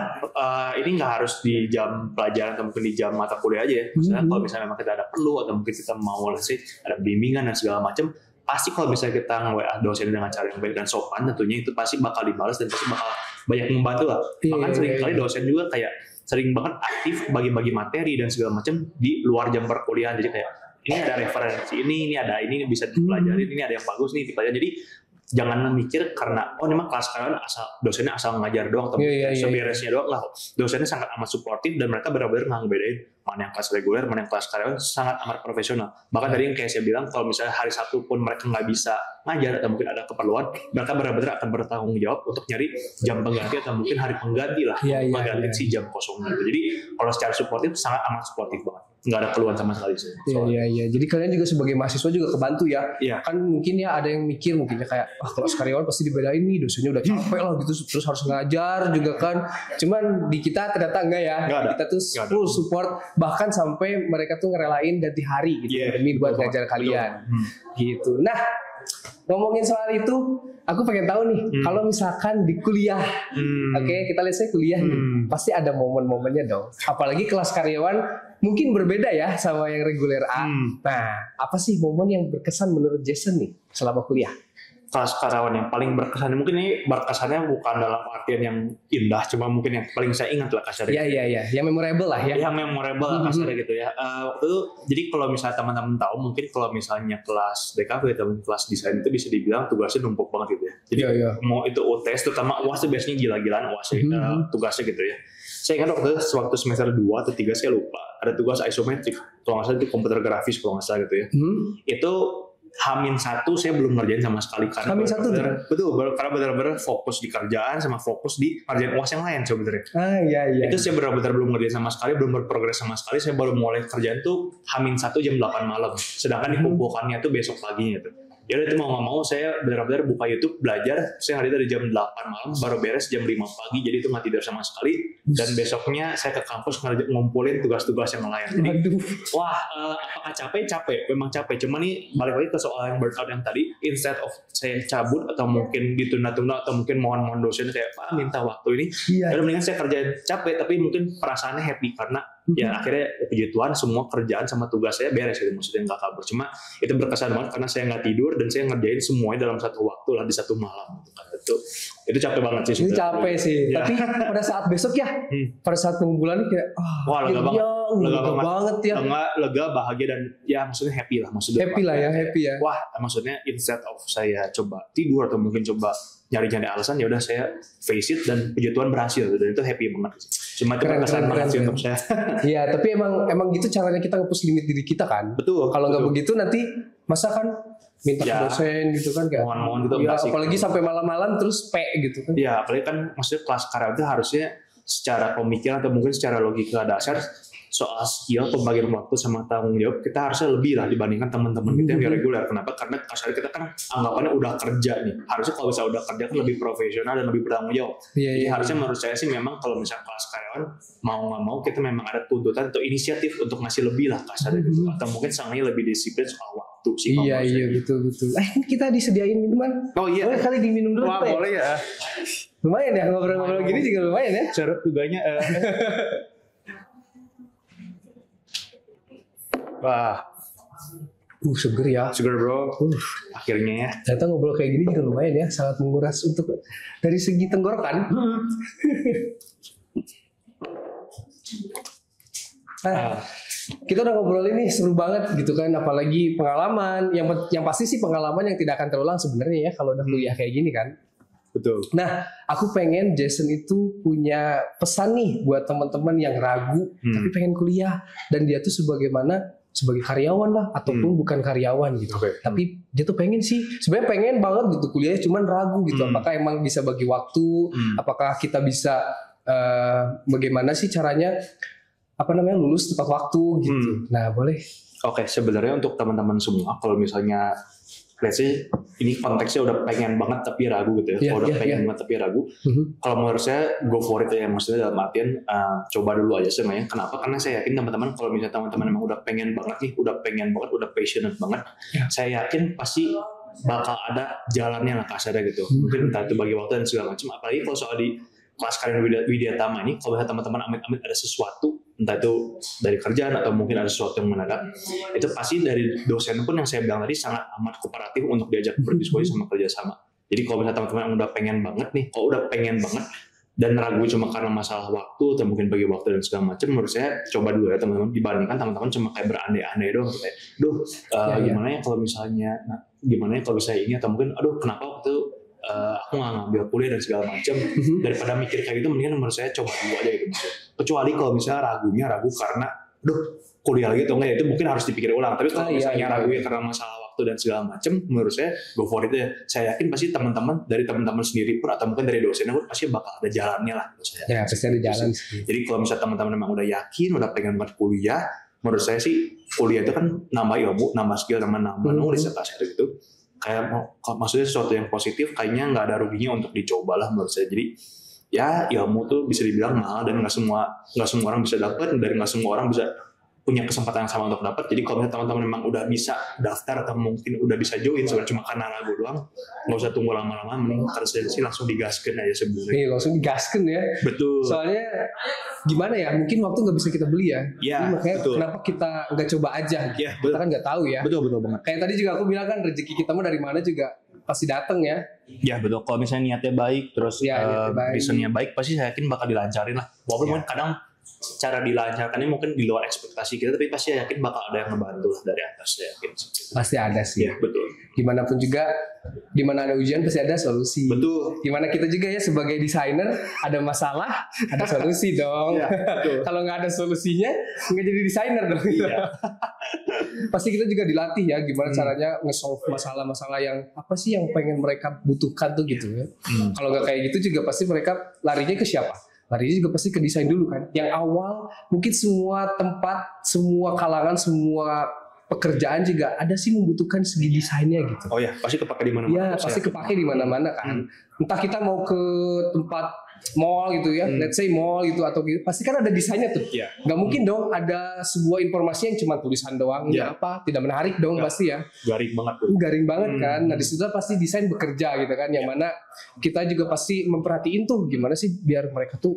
ini nggak harus di jam pelajaran atau mungkin di jam mata kuliah aja ya. Misalnya kalau misalnya memang kita ada perlu atau mungkin kita mau ada bimbingan dan segala macam, pasti kalau misalnya kita nge-WA dosen dengan cara yang baik dan sopan, tentunya itu pasti bakal dibalas dan pasti bakal banyak membantu lah. Bahkan seringkali dosen juga kayak sering banget aktif bagi-bagi materi dan segala macam di luar jam perkuliahan. Jadi kayak ini ada referensi ini ada ini bisa dipelajari, ini ada yang bagus nih dipelajari. Jadi jangan mikir karena ini mah kelas kalian dosennya asal ngajar doang atau seberesnya doang lah. Dosennya sangat amat suportif dan mereka benar-benar nggak ngebedain mana yang kelas reguler, mana yang kelas karyawan, sangat amat profesional. Bahkan tadi yang kayak saya bilang, kalau misalnya hari Sabtu pun mereka nggak bisa ngajar atau mungkin ada keperluan, mereka benar-benar akan bertanggung jawab untuk nyari jam pengganti atau mungkin hari pengganti lah, mengganti si jam kosong itu. Jadi kalau secara suportif sangat amat suportif banget, nggak ada keluhan sama sekali sih. Iya. Jadi kalian juga sebagai mahasiswa juga kebantu ya. Kan mungkin ya ada yang mikir mungkinnya kayak kelas karyawan pasti dibedain nih, dosennya udah capek lah gitu, terus harus ngajar juga kan. Cuman di kita ternyata enggak ya. Kita tuh full support, bahkan sampai mereka tuh ngerelain ganti hari gitu demi buat ngajar kalian. Gitu. Nah, ngomongin soal itu, aku pengen tahu nih, kalau misalkan di kuliah, oke, kita lihat saya kuliah nih, pasti ada momen-momennya dong. Apalagi kelas karyawan mungkin berbeda ya sama yang reguler A. Nah, apa sih momen yang berkesan menurut Jason nih selama kuliah? Kelas karyawan yang paling berkesan, mungkin ini berkesannya bukan dalam artian yang indah, cuma mungkin yang paling saya ingat lah kasarnya. Iya, yang memorable lah ya. Yang memorable lah kasarnya gitu ya. Waktu itu, jadi kalau misalnya teman-teman tahu, mungkin kalau misalnya kelas DKV, teman kelas desain itu bisa dibilang tugasnya numpuk banget gitu ya. Jadi mau itu UTS, terutama UAS itu biasanya gila-gilaan UAS tugasnya gitu ya. Saya ingat waktu semester 2 atau 3 saya lupa, ada tugas isometrik, kalau nggak salah itu komputer grafis kalau nggak salah gitu ya. Itu H-1 saya belum ngerjain sama sekali karena betul karena benar-benar fokus di kerjaan sama fokus di ngerjain UAS yang lain sebenarnya. Iya. Itu saya benar-benar belum ngerjain sama sekali, belum berprogres sama sekali. Saya baru mulai kerjaan tuh H-1 jam 8 malam. Sedangkan dikumpulkannya tuh besok paginya tuh. Ya udah itu mau nggak mau saya benar-benar buka YouTube belajar. Saya hari dari jam 8 malam baru beres jam 5 pagi. Jadi itu nggak tidur sama sekali. Dan besoknya saya ke kampus ngumpulin tugas-tugas yang lain. Jadi wah apakah capek? Capek, memang capek. Cuma nih balik lagi ke soal yang burnout yang tadi. Instead of saya cabut atau mungkin ditunda-tunda atau mungkin mohon dosen kayak Pak minta waktu ini. Udah mendingan saya kerjain capek tapi mungkin perasaannya happy karena ya akhirnya puji Tuhan semua kerjaan sama tugas saya beres gitu, maksudnya nggak kabur. Cuma itu berkesan banget karena saya nggak tidur dan saya ngerjain semuanya dalam satu waktu lah di satu malam gitu. Itu capek banget sih. Ini capek sih. Ya. Tapi pada saat besok ya, pada saat pengumpulan kayak wah lega banget ya. Lega, bahagia dan ya maksudnya happy lah maksudnya. Happy ya. Wah maksudnya instead of saya coba tidur atau mungkin coba nyari-nyari alasan ya udah saya face it dan puji Tuhan berhasil dan itu happy banget sih. Cuma itu berkesan banget sih untuk saya. Iya, tapi emang gitu caranya kita nge-push limit diri kita kan. Betul. Kalau nggak begitu nanti masa kan minta ke dosen gitu kan kayak. Mohon gitu. Ya, apalagi sampai malam-malam terus gitu kan. Iya, apalagi kan maksudnya kelas karyawan itu harusnya secara pemikiran atau mungkin secara logika dasar soal skill, pembagian waktu sama tanggung jawab kita harusnya lebih lah dibandingkan teman-teman kita yang reguler. Kenapa? Karena kasar kita kan anggapannya udah kerja nih. Harusnya kalau bisa udah kerja kan lebih profesional dan lebih bertanggung jawab. Jadi harusnya menurut saya sih memang kalau misalnya kelas karyawan mau nggak mau kita memang ada tuntutan atau inisiatif untuk ngasih lebih lah kasar gitu. Atau mungkin sangatnya lebih disiplin soal waktu sih. Iya betul. Kita disediain minuman. Oh iya. Boleh kali diminum dulu. Wah boleh ya. Lumayan ya ngobrol-ngobrol gini juga lumayan ya. Serut juganya. Wah, seger ya. Seger bro. Akhirnya ya. Ternyata ngobrol kayak gini juga lumayan ya, sangat menguras untuk dari segi tenggorokan. Kita udah ngobrol ini seru banget gitu kan, apalagi pengalaman. Yang pasti sih pengalaman yang tidak akan terulang sebenarnya ya kalau udah kuliah kayak gini kan. Betul. Nah, aku pengen Jason itu punya pesan nih buat teman-teman yang ragu tapi pengen kuliah dan dia tuh sebagai karyawan lah ataupun bukan karyawan gitu. Tapi dia tuh pengen sih, sebenarnya pengen banget gitu kuliahnya, cuman ragu gitu. Apakah emang bisa bagi waktu? Apakah kita bisa bagaimana sih caranya lulus tepat waktu gitu. Nah, boleh. Oke, sebenarnya untuk teman-teman semua kalau misalnya let's say ini konteksnya udah pengen banget tapi ragu gitu ya. Kalau udah pengen banget tapi ragu, kalau menurut saya go for it ya, maksudnya dalam artian coba dulu aja sebenarnya. Kenapa? Karena saya yakin teman-teman kalau misalnya teman-teman emang udah pengen banget nih, udah passionate banget, saya yakin pasti bakal ada jalannya lah kasarnya gitu. Mungkin entah itu bagi waktu dan segala macam. Apalagi kalau soal di kelas karyawan Widya Tama ini, kalau misalnya teman-teman amit-amit ada sesuatu, entah itu dari kerjaan atau mungkin ada sesuatu yang mendadak, itu pasti dari dosen pun yang saya bilang tadi sangat amat kooperatif untuk diajak berdiskusi sama kerjasama. Jadi kalau misalnya teman-teman yang udah pengen banget nih, kalau udah pengen banget dan ragu cuma karena masalah waktu atau mungkin bagi waktu dan segala macam, menurut saya coba dulu ya teman-teman, dibandingkan teman-teman cuma kayak berandai-andai doang kayak, gimana ya kalau misalnya, gimana ya kalau misalnya ini, atau mungkin kenapa waktu aku nggak ngambil kuliah dan segala macam. Daripada mikir kayak gitu, mendingan menurut saya coba dulu aja gitu. Kecuali kalau misalnya ragu karena kuliah lagi atau enggak, ya itu mungkin harus dipikir ulang. Tapi kalau misalnya ragu ya karena masalah waktu dan segala macam, menurut saya go for it ya. Saya yakin pasti teman-teman sendiri pun atau mungkin dari dosennya pun pasti bakal ada jalannya lah. Ya pasti ada jalan. Jadi kalau misalnya teman-teman memang udah yakin, udah pengen banget kuliah, menurut saya sih kuliah itu kan nambah ilmu, nambah skill, nambah nulis ya kasar gitu. Kayak maksudnya sesuatu yang positif, kayaknya nggak ada ruginya untuk dicoba lah menurut saya. Jadi ya ilmu tuh bisa dibilang mahal dan nggak semua orang bisa dapat, dan nggak semua orang bisa punya kesempatan yang sama untuk dapat. Jadi kalau misalnya teman-teman memang udah bisa daftar atau mungkin udah bisa join sebenarnya cuma karena ragu doang, nggak usah tunggu lama-lama, mending residensi langsung digaskan aja sebenarnya. Nih langsung digaskan ya. Betul. Soalnya gimana ya, mungkin waktu nggak bisa kita beli ya. Iya, makanya betul. kenapa kita nggak coba aja? Iya, Kita kan nggak tahu ya. Betul banget. Kayak tadi juga aku bilang kan rezeki kita mau dari mana juga pasti datang ya. Ya betul. Kalau misalnya niatnya baik, terus niatnya baik. reasonnya baik, pasti saya yakin bakal dilancarin lah. Walaupun mungkin kadang cara dilancarkannya mungkin di luar ekspektasi kita, tapi pasti yakin bakal ada yang ngebantu lah dari atas, saya yakin. Pasti ada sih. Ya betul. Gimana pun juga, dimana ada ujian pasti ada solusi. Betul. Gimana kita juga ya sebagai desainer, ada masalah, ada solusi dong. Ya, betul. Kalau nggak ada solusinya, nggak jadi desainer dong. Iya. Pasti kita juga dilatih ya, gimana caranya nge-solve masalah-masalah yang apa sih yang pengen mereka butuhkan tuh gitu ya. Kalau nggak kayak gitu juga pasti mereka larinya ke siapa? Larinya juga pasti ke desain dulu kan. Yang awal mungkin semua tempat, semua kalangan, semua pekerjaan juga ada sih membutuhkan segi desainnya gitu. Oh ya, pasti kepake di mana-mana. Iya, pasti kepake di mana-mana kan. Entah kita mau ke tempat mall gitu ya, let's say mall gitu atau gitu, pasti kan ada desainnya tuh. Iya. Gak mungkin dong ada sebuah informasi yang cuma tulisan doang, Iya. apa tidak menarik dong pasti ya. Garing banget tuh. Garing banget kan. Nah di situ pasti desain bekerja gitu kan, yang mana kita juga pasti memperhatiin tuh gimana sih biar mereka tuh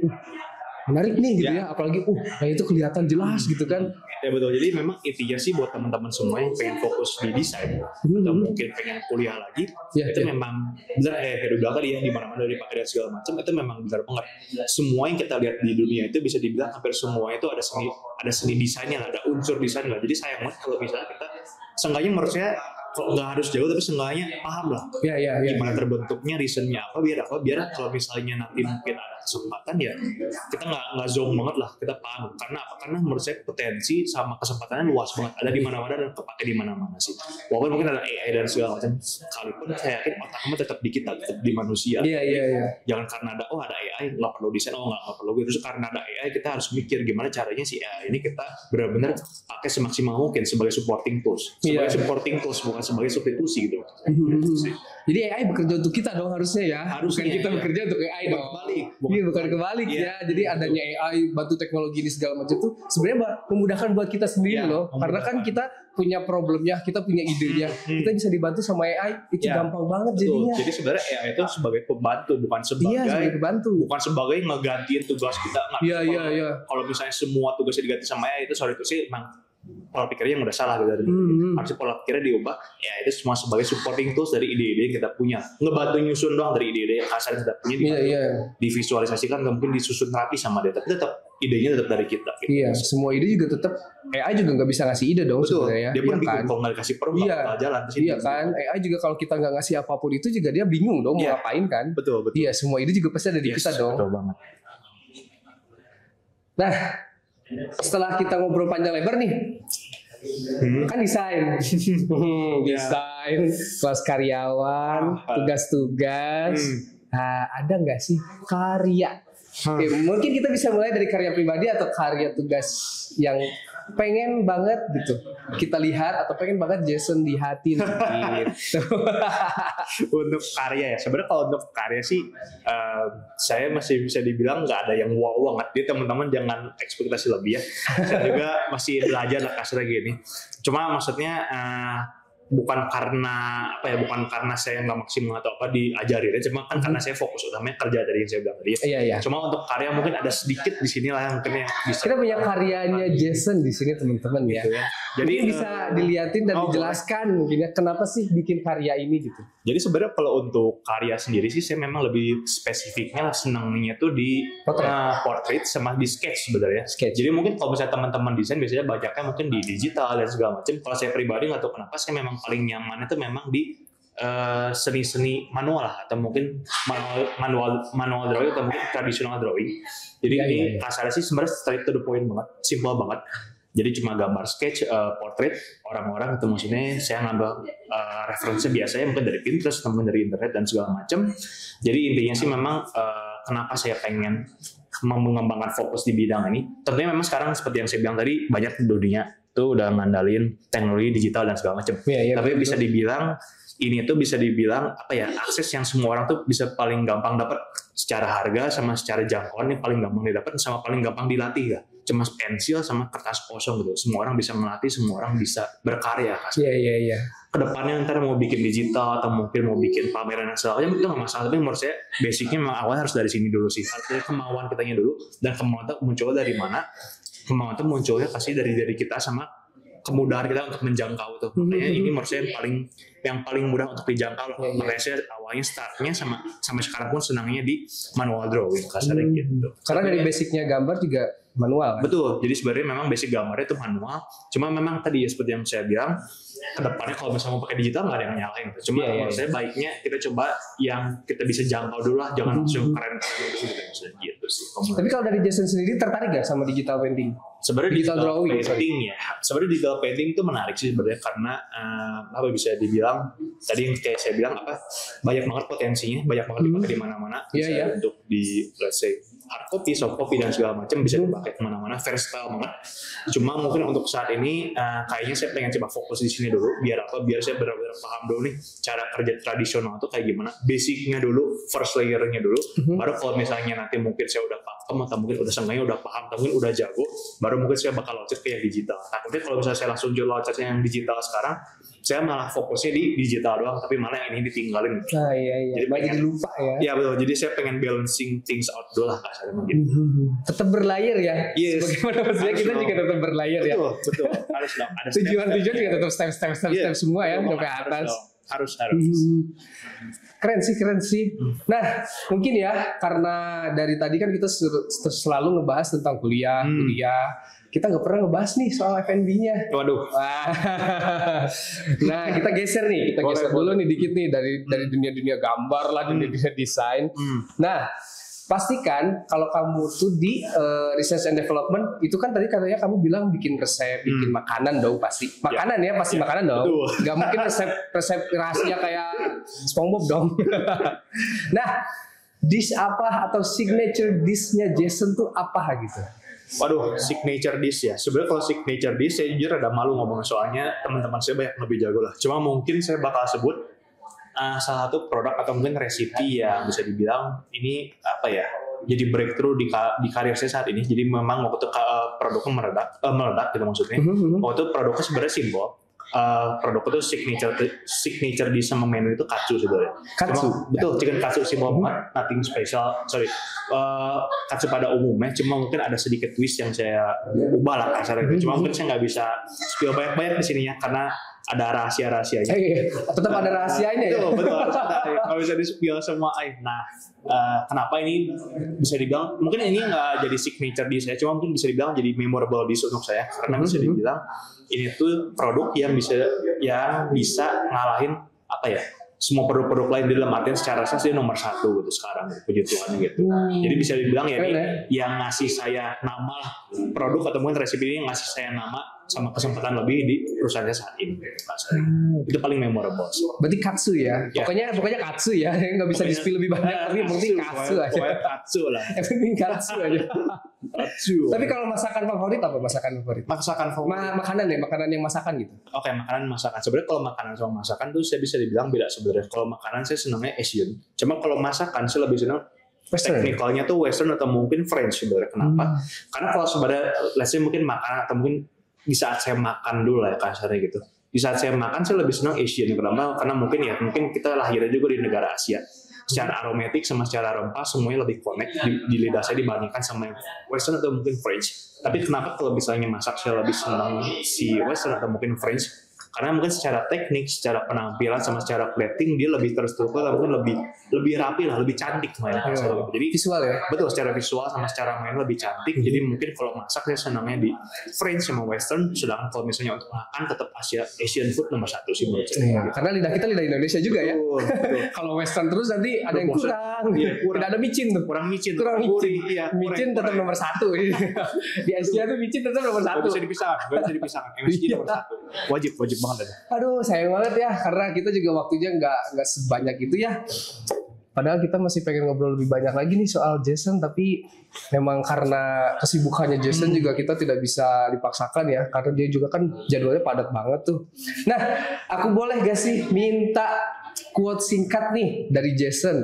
menarik nih gitu ya, apalagi nah itu kelihatan jelas gitu kan. Ya betul. Jadi memang intinya sih buat teman-teman semua yang pengen fokus di desain atau mungkin pengen kuliah lagi, itu memang benar Heru bilang tadi ya, di mana-mana dipakai dan segala macam, itu memang benar banget. Semua yang kita lihat di dunia itu bisa dibilang hampir semua itu ada seni desainnya lah, ada unsur desain lah. Jadi sayang banget kalau misalnya kita seenggaknya menurut saya nggak harus jauh tapi seenggaknya paham lah gimana terbentuknya, reasonnya apa, biar kalau misalnya nanti mungkin ada kesempatan ya kita nggak zong banget lah, kita paham. Karena menurut saya potensi sama kesempatannya luas banget, ada di mana-mana dan kepake di mana-mana sih. Walaupun mungkin ada AI dan segala macam, sekalipun saya yakin otak kamu tetap di kita, tetap di manusia. Jangan karena ada AI nggak perlu desain, nggak perlu gitu. Terus karena ada AI kita harus mikir gimana caranya si AI ini kita benar-benar pakai semaksimal mungkin sebagai supporting tools, bukan sebagai substitusi gitu. Jadi AI bekerja untuk kita dong harusnya ya. Harusnya bukan kita bekerja untuk AI dong. Bukan kebalik ya. Jadi adanya AI bantu teknologi ini segala macam tuh sebenarnya memudahkan buat kita sendiri loh. Karena kan kita punya problemnya, kita punya idenya, kita bisa dibantu sama AI, itu gampang banget jadinya. Jadi sebenarnya AI itu sebagai pembantu, bukan sebagai ngegantiin tugas kita. Kalau misalnya semua tugasnya diganti sama AI, itu sorry itu sih emang pola pikirnya yang udah salah gitu. Harusnya pola pikirnya diubah, ya itu semua sebagai supporting tools dari ide-ide yang kita punya, ngebantu nyusun doang dari ide-ide yang kasar yang kita punya, divisualisasikan, mungkin disusun rapi sama dia, tapi tetap idenya tetap dari kita gitu. Iya, semua ide juga tetap, AI juga nggak bisa ngasih ide dong sebenarnya. Dia pun bingung kalau nggak dikasih prompt bakal jalan. Iya kan, AI juga kalau kita nggak ngasih apapun itu juga dia bingung dong mau ngapain kan. Betul. Iya, semua ide juga pasti ada di kita dong. Betul banget. Nah, setelah kita ngobrol panjang lebar nih, kan desain, desain, kelas karyawan, tugas-tugas, ada nggak sih karya? Oke, mungkin kita bisa mulai dari karya pribadi atau karya tugas yang pengen banget gitu kita lihat atau pengen banget Jason di hati gitu. Untuk karya ya, sebenarnya kalau untuk karya sih saya masih bisa dibilang nggak ada yang wow banget. Jadi teman-teman jangan ekspektasi lebih ya. Saya juga masih belajar lah kasarnya gini. Cuma maksudnya bukan karena saya nggak maksimal atau apa diajarin, cuma kan karena saya fokus utamanya kerja dari yang saya bilang tadi. Cuma untuk karya mungkin ada sedikit di sini lah yang mungkin bisa. Kita punya karyanya Jason di sini teman-teman ya. Jadi bisa diliatin dan dijelaskan mungkin ya kenapa sih bikin karya ini gitu. Jadi sebenarnya kalau untuk karya sendiri sih saya memang lebih spesifiknya senangnya tuh di portrait sama di sketch sebenarnya. Jadi mungkin kalau misalnya teman-teman desain biasanya banyaknya mungkin di digital dan segala macam. Kalau saya pribadi nggak tahu kenapa saya memang paling nyaman itu memang di seni-seni manual lah, atau mungkin manual drawing atau mungkin traditional drawing. Jadi ini kasarnya sih sebenarnya straight to the point banget, simple banget. Jadi cuma gambar sketch, portrait orang-orang itu, maksudnya saya ngambil referensi biasanya mungkin dari Pinterest, teman dari internet dan segala macam. Jadi intinya sih memang kenapa saya pengen mengembangkan fokus di bidang ini. Tentunya memang sekarang seperti yang saya bilang tadi banyak di dunia tuh udah ngandalin teknologi digital dan segala macam. Tapi bisa dibilang ini tuh bisa dibilang apa ya, akses yang semua orang tuh bisa paling gampang dapat secara harga sama secara jangkauan, yang paling gampang didapat sama paling gampang dilatih ya. cuma pensil sama kertas kosong gitu. Semua orang bisa melatih, semua orang bisa berkarya kan. Iya. Kedepannya ntar mau bikin digital atau mungkin mau bikin pameran dan segala macam itu nggak masalah, tapi menurut saya basicnya memang awalnya harus dari sini dulu sih, harus dari kemauan kitanya dulu, dan kemauan itu muncul dari mana? Kemauan itu munculnya pasti dari kita sama kemudahan kita untuk menjangkau tuh. Makanya ini menurut saya yang paling mudah untuk dijangkau loh. Makanya saya awalnya startnya sampai sekarang pun senangnya di manual drawing kasarnya gitu. Karena dari basicnya gambar juga manual kan? Betul. Jadi sebenarnya memang basic gambarnya itu manual. Cuma memang tadi ya seperti yang saya bilang, kedepannya kalau misalnya mau pakai digital nggak ada yang nyalain. Cuma menurut saya baiknya kita coba yang kita bisa jangkau dulu lah, jangan langsung keren-keren dulu gitu sih. Tapi kalau dari Jason sendiri tertarik nggak sama digital painting? Sebenarnya digital painting ya. Sebenarnya digital painting itu menarik sih sebenarnya karena apa bisa dibilang tadi yang kayak saya bilang banyak banget potensinya, banyak banget dipakai di mana-mana. Bisa untuk di let's say hard copy, soft copy dan segala macam bisa dipakai kemana-mana, versatile banget. Cuma mungkin untuk saat ini kayaknya saya pengen coba fokus di sini dulu, biar saya benar-benar paham dulu nih cara kerja tradisional itu kayak gimana, basicnya dulu, first layernya dulu. Baru kalau misalnya nanti mungkin saya udah paham atau mungkin udah seenggaknya udah paham, atau mungkin udah jago, baru mungkin saya bakal loncat ke yang digital. Takutnya kalau misalnya saya langsung loncat yang digital sekarang, saya malah fokusnya di digital doang, tapi malah yang ini ditinggalin. Iya. Jadi pengen lupa ya. Iya betul. Jadi saya pengen balancing things out dulu lah kasarnya mungkin. Tetap berlayer ya. Yes. Bagaimana maksudnya kita juga tetap berlayer ya. Betul. Harus dong. Ada tujuan juga tetap step semua ya sampai atas. Harus. Keren sih. Nah, mungkin ya karena dari tadi kan kita selalu ngebahas tentang kuliah. Kita nggak pernah ngebahas nih soal F&B-nya. Waduh. Nah, kita geser nih. Kita geser dulu nih dikit nih dari dunia gambar lah, dunia desain. Nah, pastikan kalau kamu tuh di research and development itu kan tadi katanya kamu bilang bikin resep, bikin makanan dong pasti. Makanan ya pasti makanan dong. Gak mungkin resep rahasia kayak SpongeBob dong. Nah, dish apa atau signature dish-nya Jason tuh apa gitu? Waduh, signature dish ya. Sebenarnya kalau signature dish saya jujur ada malu ngomongnya, soalnya teman-teman saya banyak lebih jago lah. Cuma mungkin saya bakal sebut salah satu produk atau mungkin resipi yang bisa dibilang ini apa ya, jadi breakthrough di karir saya saat ini. Jadi memang waktu itu produknya meledak gitu maksudnya. Waktu itu produknya sebenarnya simbol. Produk itu signature di sama menu itu katsu sebenarnya. Betul, chicken katsu simbol banget, nothing special. Katsu pada umumnya, cuma mungkin ada sedikit twist yang saya ubah lah kasarnya. Cuma mungkin saya nggak bisa spill banyak di sini ya karena ada rahasia-rahasianya. Tetap ada rahasianya ya. Betul. Nggak bisa di-spill semua. Nah, kenapa ini bisa dibilang mungkin ini nggak jadi signature dish saya, cuma mungkin bisa dibilang jadi memorable dish untuk saya karena bisa dibilang ini tuh produk yang bisa ngalahin apa ya, semua produk-produk lain di dalam artian secara rasa dia nomor 1 gitu sekarang, puji Tuhan gitu. Jadi bisa dibilang ya ini yang ngasih saya nama produk atau mungkin resep ini yang ngasih saya nama sama kesempatan lebih di perusahaan saya saat ini. Itu paling memorable. Berarti katsu ya. Pokoknya katsu ya. Nggak bisa di-spill lebih banyak, tapi yang penting katsu aja. Pokoknya katsu lah. Yang penting katsu aja. Katsu. Tapi kalau masakan favorit apa masakan favorit? Makanan ya, makanan yang masakan gitu. Oke, makanan masakan. Sebenarnya kalau makanan sama masakan tuh saya bisa dibilang beda sebenarnya. Kalau makanan saya senangnya Asian. Cuma kalau masakan saya lebih senang teknikalnya tuh Western atau mungkin French sebenarnya. Kenapa? Karena kalau sebenarnya let's say mungkin makanan atau mungkin di saat saya makan dulu lah ya kasarnya gitu. Di saat saya makan saya lebih senang Asian. Kenapa? Karena mungkin kita lahirnya juga di negara Asia. Secara aromatik sama secara rempah semuanya lebih connect di lidah saya dibandingkan sama yang Western atau mungkin French. Tapi kenapa kalau misalnya masak saya lebih senang si Western atau mungkin French? Karena mungkin secara teknik, secara penampilan, sama secara plating dia lebih terstruktur, mungkin lebih rapi lah, lebih cantik mainnya. Jadi visual ya. Betul, secara visual sama secara main lebih cantik. Jadi mungkin kalau masak saya senangnya di French sama Western, sedangkan kalau misalnya untuk makan tetap Asian food nomor 1 sih menurut saya. Karena lidah kita lidah Indonesia juga ya. Kalau Western terus nanti ada yang kurang. Tidak ada micin tuh. Kurang micin. Micin tetap nomor 1. Di Asia tuh micin tetap nomor 1. Gak bisa dipisahkan. MSG nomor 1. Wajib banget aja. Aduh, sayang banget ya karena kita juga waktunya nggak sebanyak itu ya. Padahal kita masih pengen ngobrol lebih banyak lagi nih soal Jason, tapi memang karena kesibukannya Jason juga kita tidak bisa dipaksakan ya, karena dia juga kan jadwalnya padat banget tuh. Nah, aku boleh gak sih minta quote singkat nih dari Jason?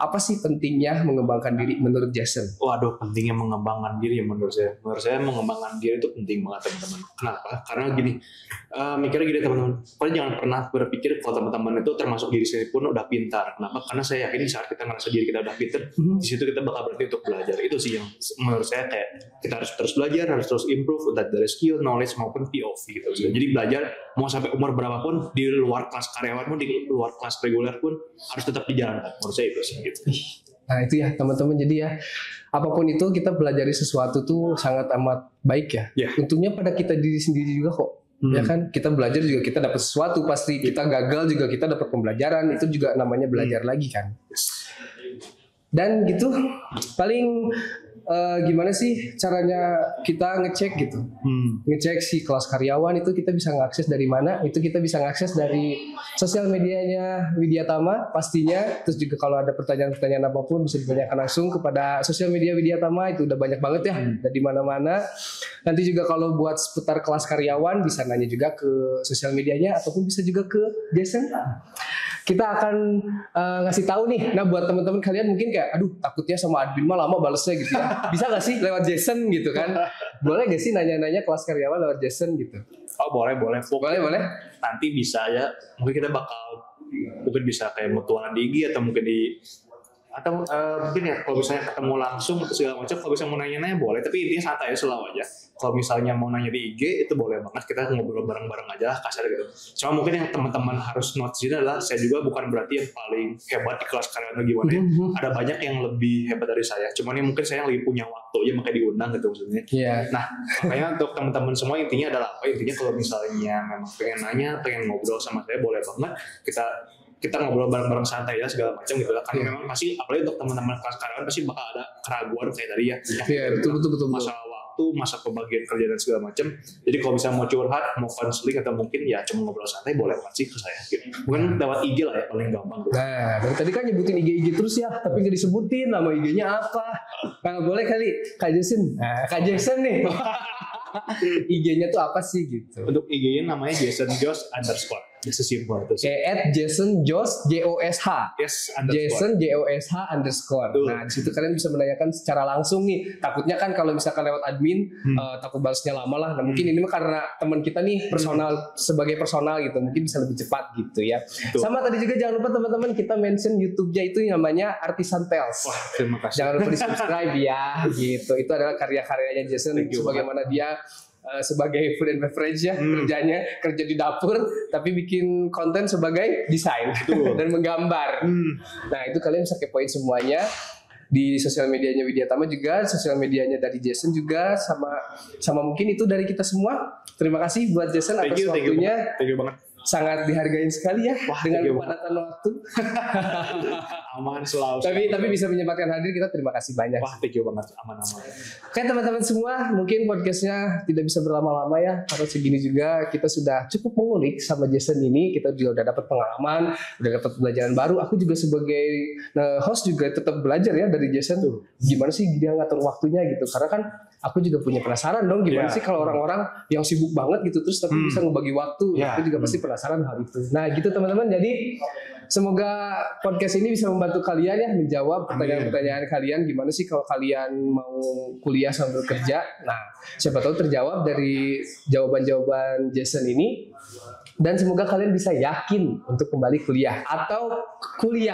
Apa sih pentingnya mengembangkan diri menurut Jason? Waduh, pentingnya mengembangkan diri ya menurut saya. Menurut saya mengembangkan diri itu penting banget teman-teman. Kenapa? Karena gini, mikirnya gini teman-teman. Kalian jangan pernah berpikir kalau teman-teman itu termasuk diri sendiri pun udah pintar. Kenapa? Karena saya yakin di saat kita merasa diri kita udah pintar, di situ kita bakal berhenti untuk belajar. Itu sih yang menurut saya kayak kita harus terus belajar, harus terus improve, entah dari skill, knowledge maupun POV gitu. Jadi belajar mau sampai umur berapapun, di luar kelas karyawan pun, di luar kelas reguler pun harus tetap dijalankan. Menurut saya itu sih gitu. Nah itu ya teman-teman, jadi ya apapun itu kita pelajari sesuatu tuh sangat amat baik ya. Untungnya pada kita diri sendiri juga kok. Ya kan, kita belajar juga kita dapat sesuatu, pasti kita gagal juga kita dapat pembelajaran, itu juga namanya belajar lagi kan. Dan gitu paling gimana sih caranya kita ngecek gitu, ngecek si kelas karyawan itu kita bisa ngakses dari mana? Itu kita bisa ngakses dari sosial medianya Widyatama pastinya. Terus juga kalau ada pertanyaan-pertanyaan apapun bisa ditanyakan langsung kepada sosial media Widyatama, itu udah banyak banget ya, dari mana-mana. Nanti juga kalau buat seputar kelas karyawan bisa nanya juga ke sosial medianya ataupun bisa juga ke Jason. Kita akan ngasih tahu nih. Nah buat teman-teman kalian mungkin kayak, aduh takutnya sama admin mah lama balesnya gitu ya. Bisa gak sih lewat Jason gitu kan? Boleh gak sih nanya-nanya kelas karyawan lewat Jason gitu? Oh boleh. Boleh. Nanti bisa ya. Mungkin kita mungkin bisa kayak mutualan di IG atau mungkin mungkin ya kalau misalnya ketemu langsung atau segala macam, kalau bisa mau nanya-nanya boleh, tapi intinya santai ya, selalu aja. Kalau misalnya mau nanya di IG itu boleh banget, kita ngobrol bareng-bareng aja kasar gitu. Cuma mungkin yang teman-teman harus note sini adalah saya juga bukan berarti yang paling hebat di kelas karyawan atau gimana ya. Ada banyak yang lebih hebat dari saya. Cuma ini mungkin saya yang lebih punya waktu aja makanya diundang gitu maksudnya. Nah makanya untuk teman-teman semua intinya adalah apa? Intinya kalau misalnya memang pengen nanya, pengen ngobrol sama saya boleh banget. Kita ngobrol bareng-bareng santai ya segala macam gitu lah. Karena memang pasti apalagi untuk teman-teman kelas karyawan pasti bakal ada keraguan kayak tadi ya. Betul. Masalah waktu, masa pembagian kerja dan segala macam. Jadi kalau bisa mau curhat, mau konseling atau mungkin ya cuma ngobrol santai boleh banget sih ke saya gitu. Mungkin lewat IG lah ya paling gampang gitu. Nah, dari tadi kan nyebutin IG terus ya, tapi nggak disebutin nama IG-nya apa. Nah, boleh kali Kak Jason. Nah, Kak Jason nih. IG-nya tuh apa sih gitu? Untuk IG-nya namanya Jason Josh _ sesimpel itu sih. Jason Josh JOSH. Jason JOSH _. Nah, di situ kalian bisa menanyakan secara langsung nih. Takutnya kan kalau misalkan lewat admin takut balasnya lama lah. Nah, mungkin ini mah karena teman kita nih sebagai personal gitu, mungkin bisa lebih cepat gitu ya. Sama tadi juga jangan lupa teman-teman kita mention YouTube-nya itu namanya Artisan Tales. Wah, terima kasih. Jangan lupa di-subscribe ya gitu. Itu adalah karya-karyanya Jason sebagaimana dia sebagai food and beverage ya, kerja di dapur tapi bikin konten sebagai desain dan menggambar. Nah itu kalian bisa kepoin semuanya di sosial medianya Widyatama juga, sosial medianya dari Jason juga, sama mungkin itu dari kita semua. Terima kasih buat Jason atas waktunya. Thank you banget. Sangat dihargain sekali ya. Wah, dengan kepadatan waktu. Aman selalu. Tapi bisa menyempatkan hadir, kita terima kasih banyak. Wah, thank you banget, aman-aman. Oke teman-teman semua, mungkin podcastnya tidak bisa berlama-lama ya, karena segini juga kita sudah cukup mengulik sama Jason ini. Kita juga udah dapat pengalaman, udah dapat pelajaran baru. Aku juga sebagai host juga tetap belajar ya dari Jason tuh. Gimana sih dia ngatur waktunya gitu? Karena kan aku juga punya penasaran dong, gimana sih kalau orang-orang yang sibuk banget gitu terus tapi bisa ngebagi waktu. Aku juga pasti penasaran hal itu. Nah gitu teman-teman, jadi semoga podcast ini bisa membantu kalian ya menjawab pertanyaan-pertanyaan kalian. Gimana sih kalau kalian mau kuliah sambil kerja? Nah siapa tahu terjawab dari jawaban-jawaban Jason ini. Dan semoga kalian bisa yakin untuk kembali kuliah atau kuliah,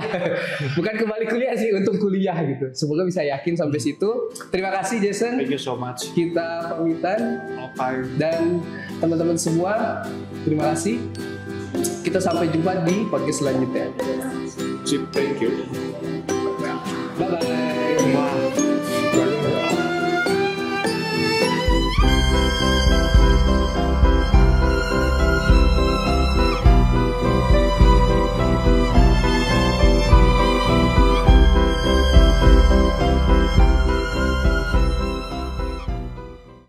bukan kembali kuliah sih, untuk kuliah gitu. Semoga bisa yakin sampai situ. Terima kasih Jason. Thank you so much. Kita pamitan. Dan teman-teman semua, terima kasih. Kita sampai jumpa di podcast selanjutnya. Thank you. Bye bye.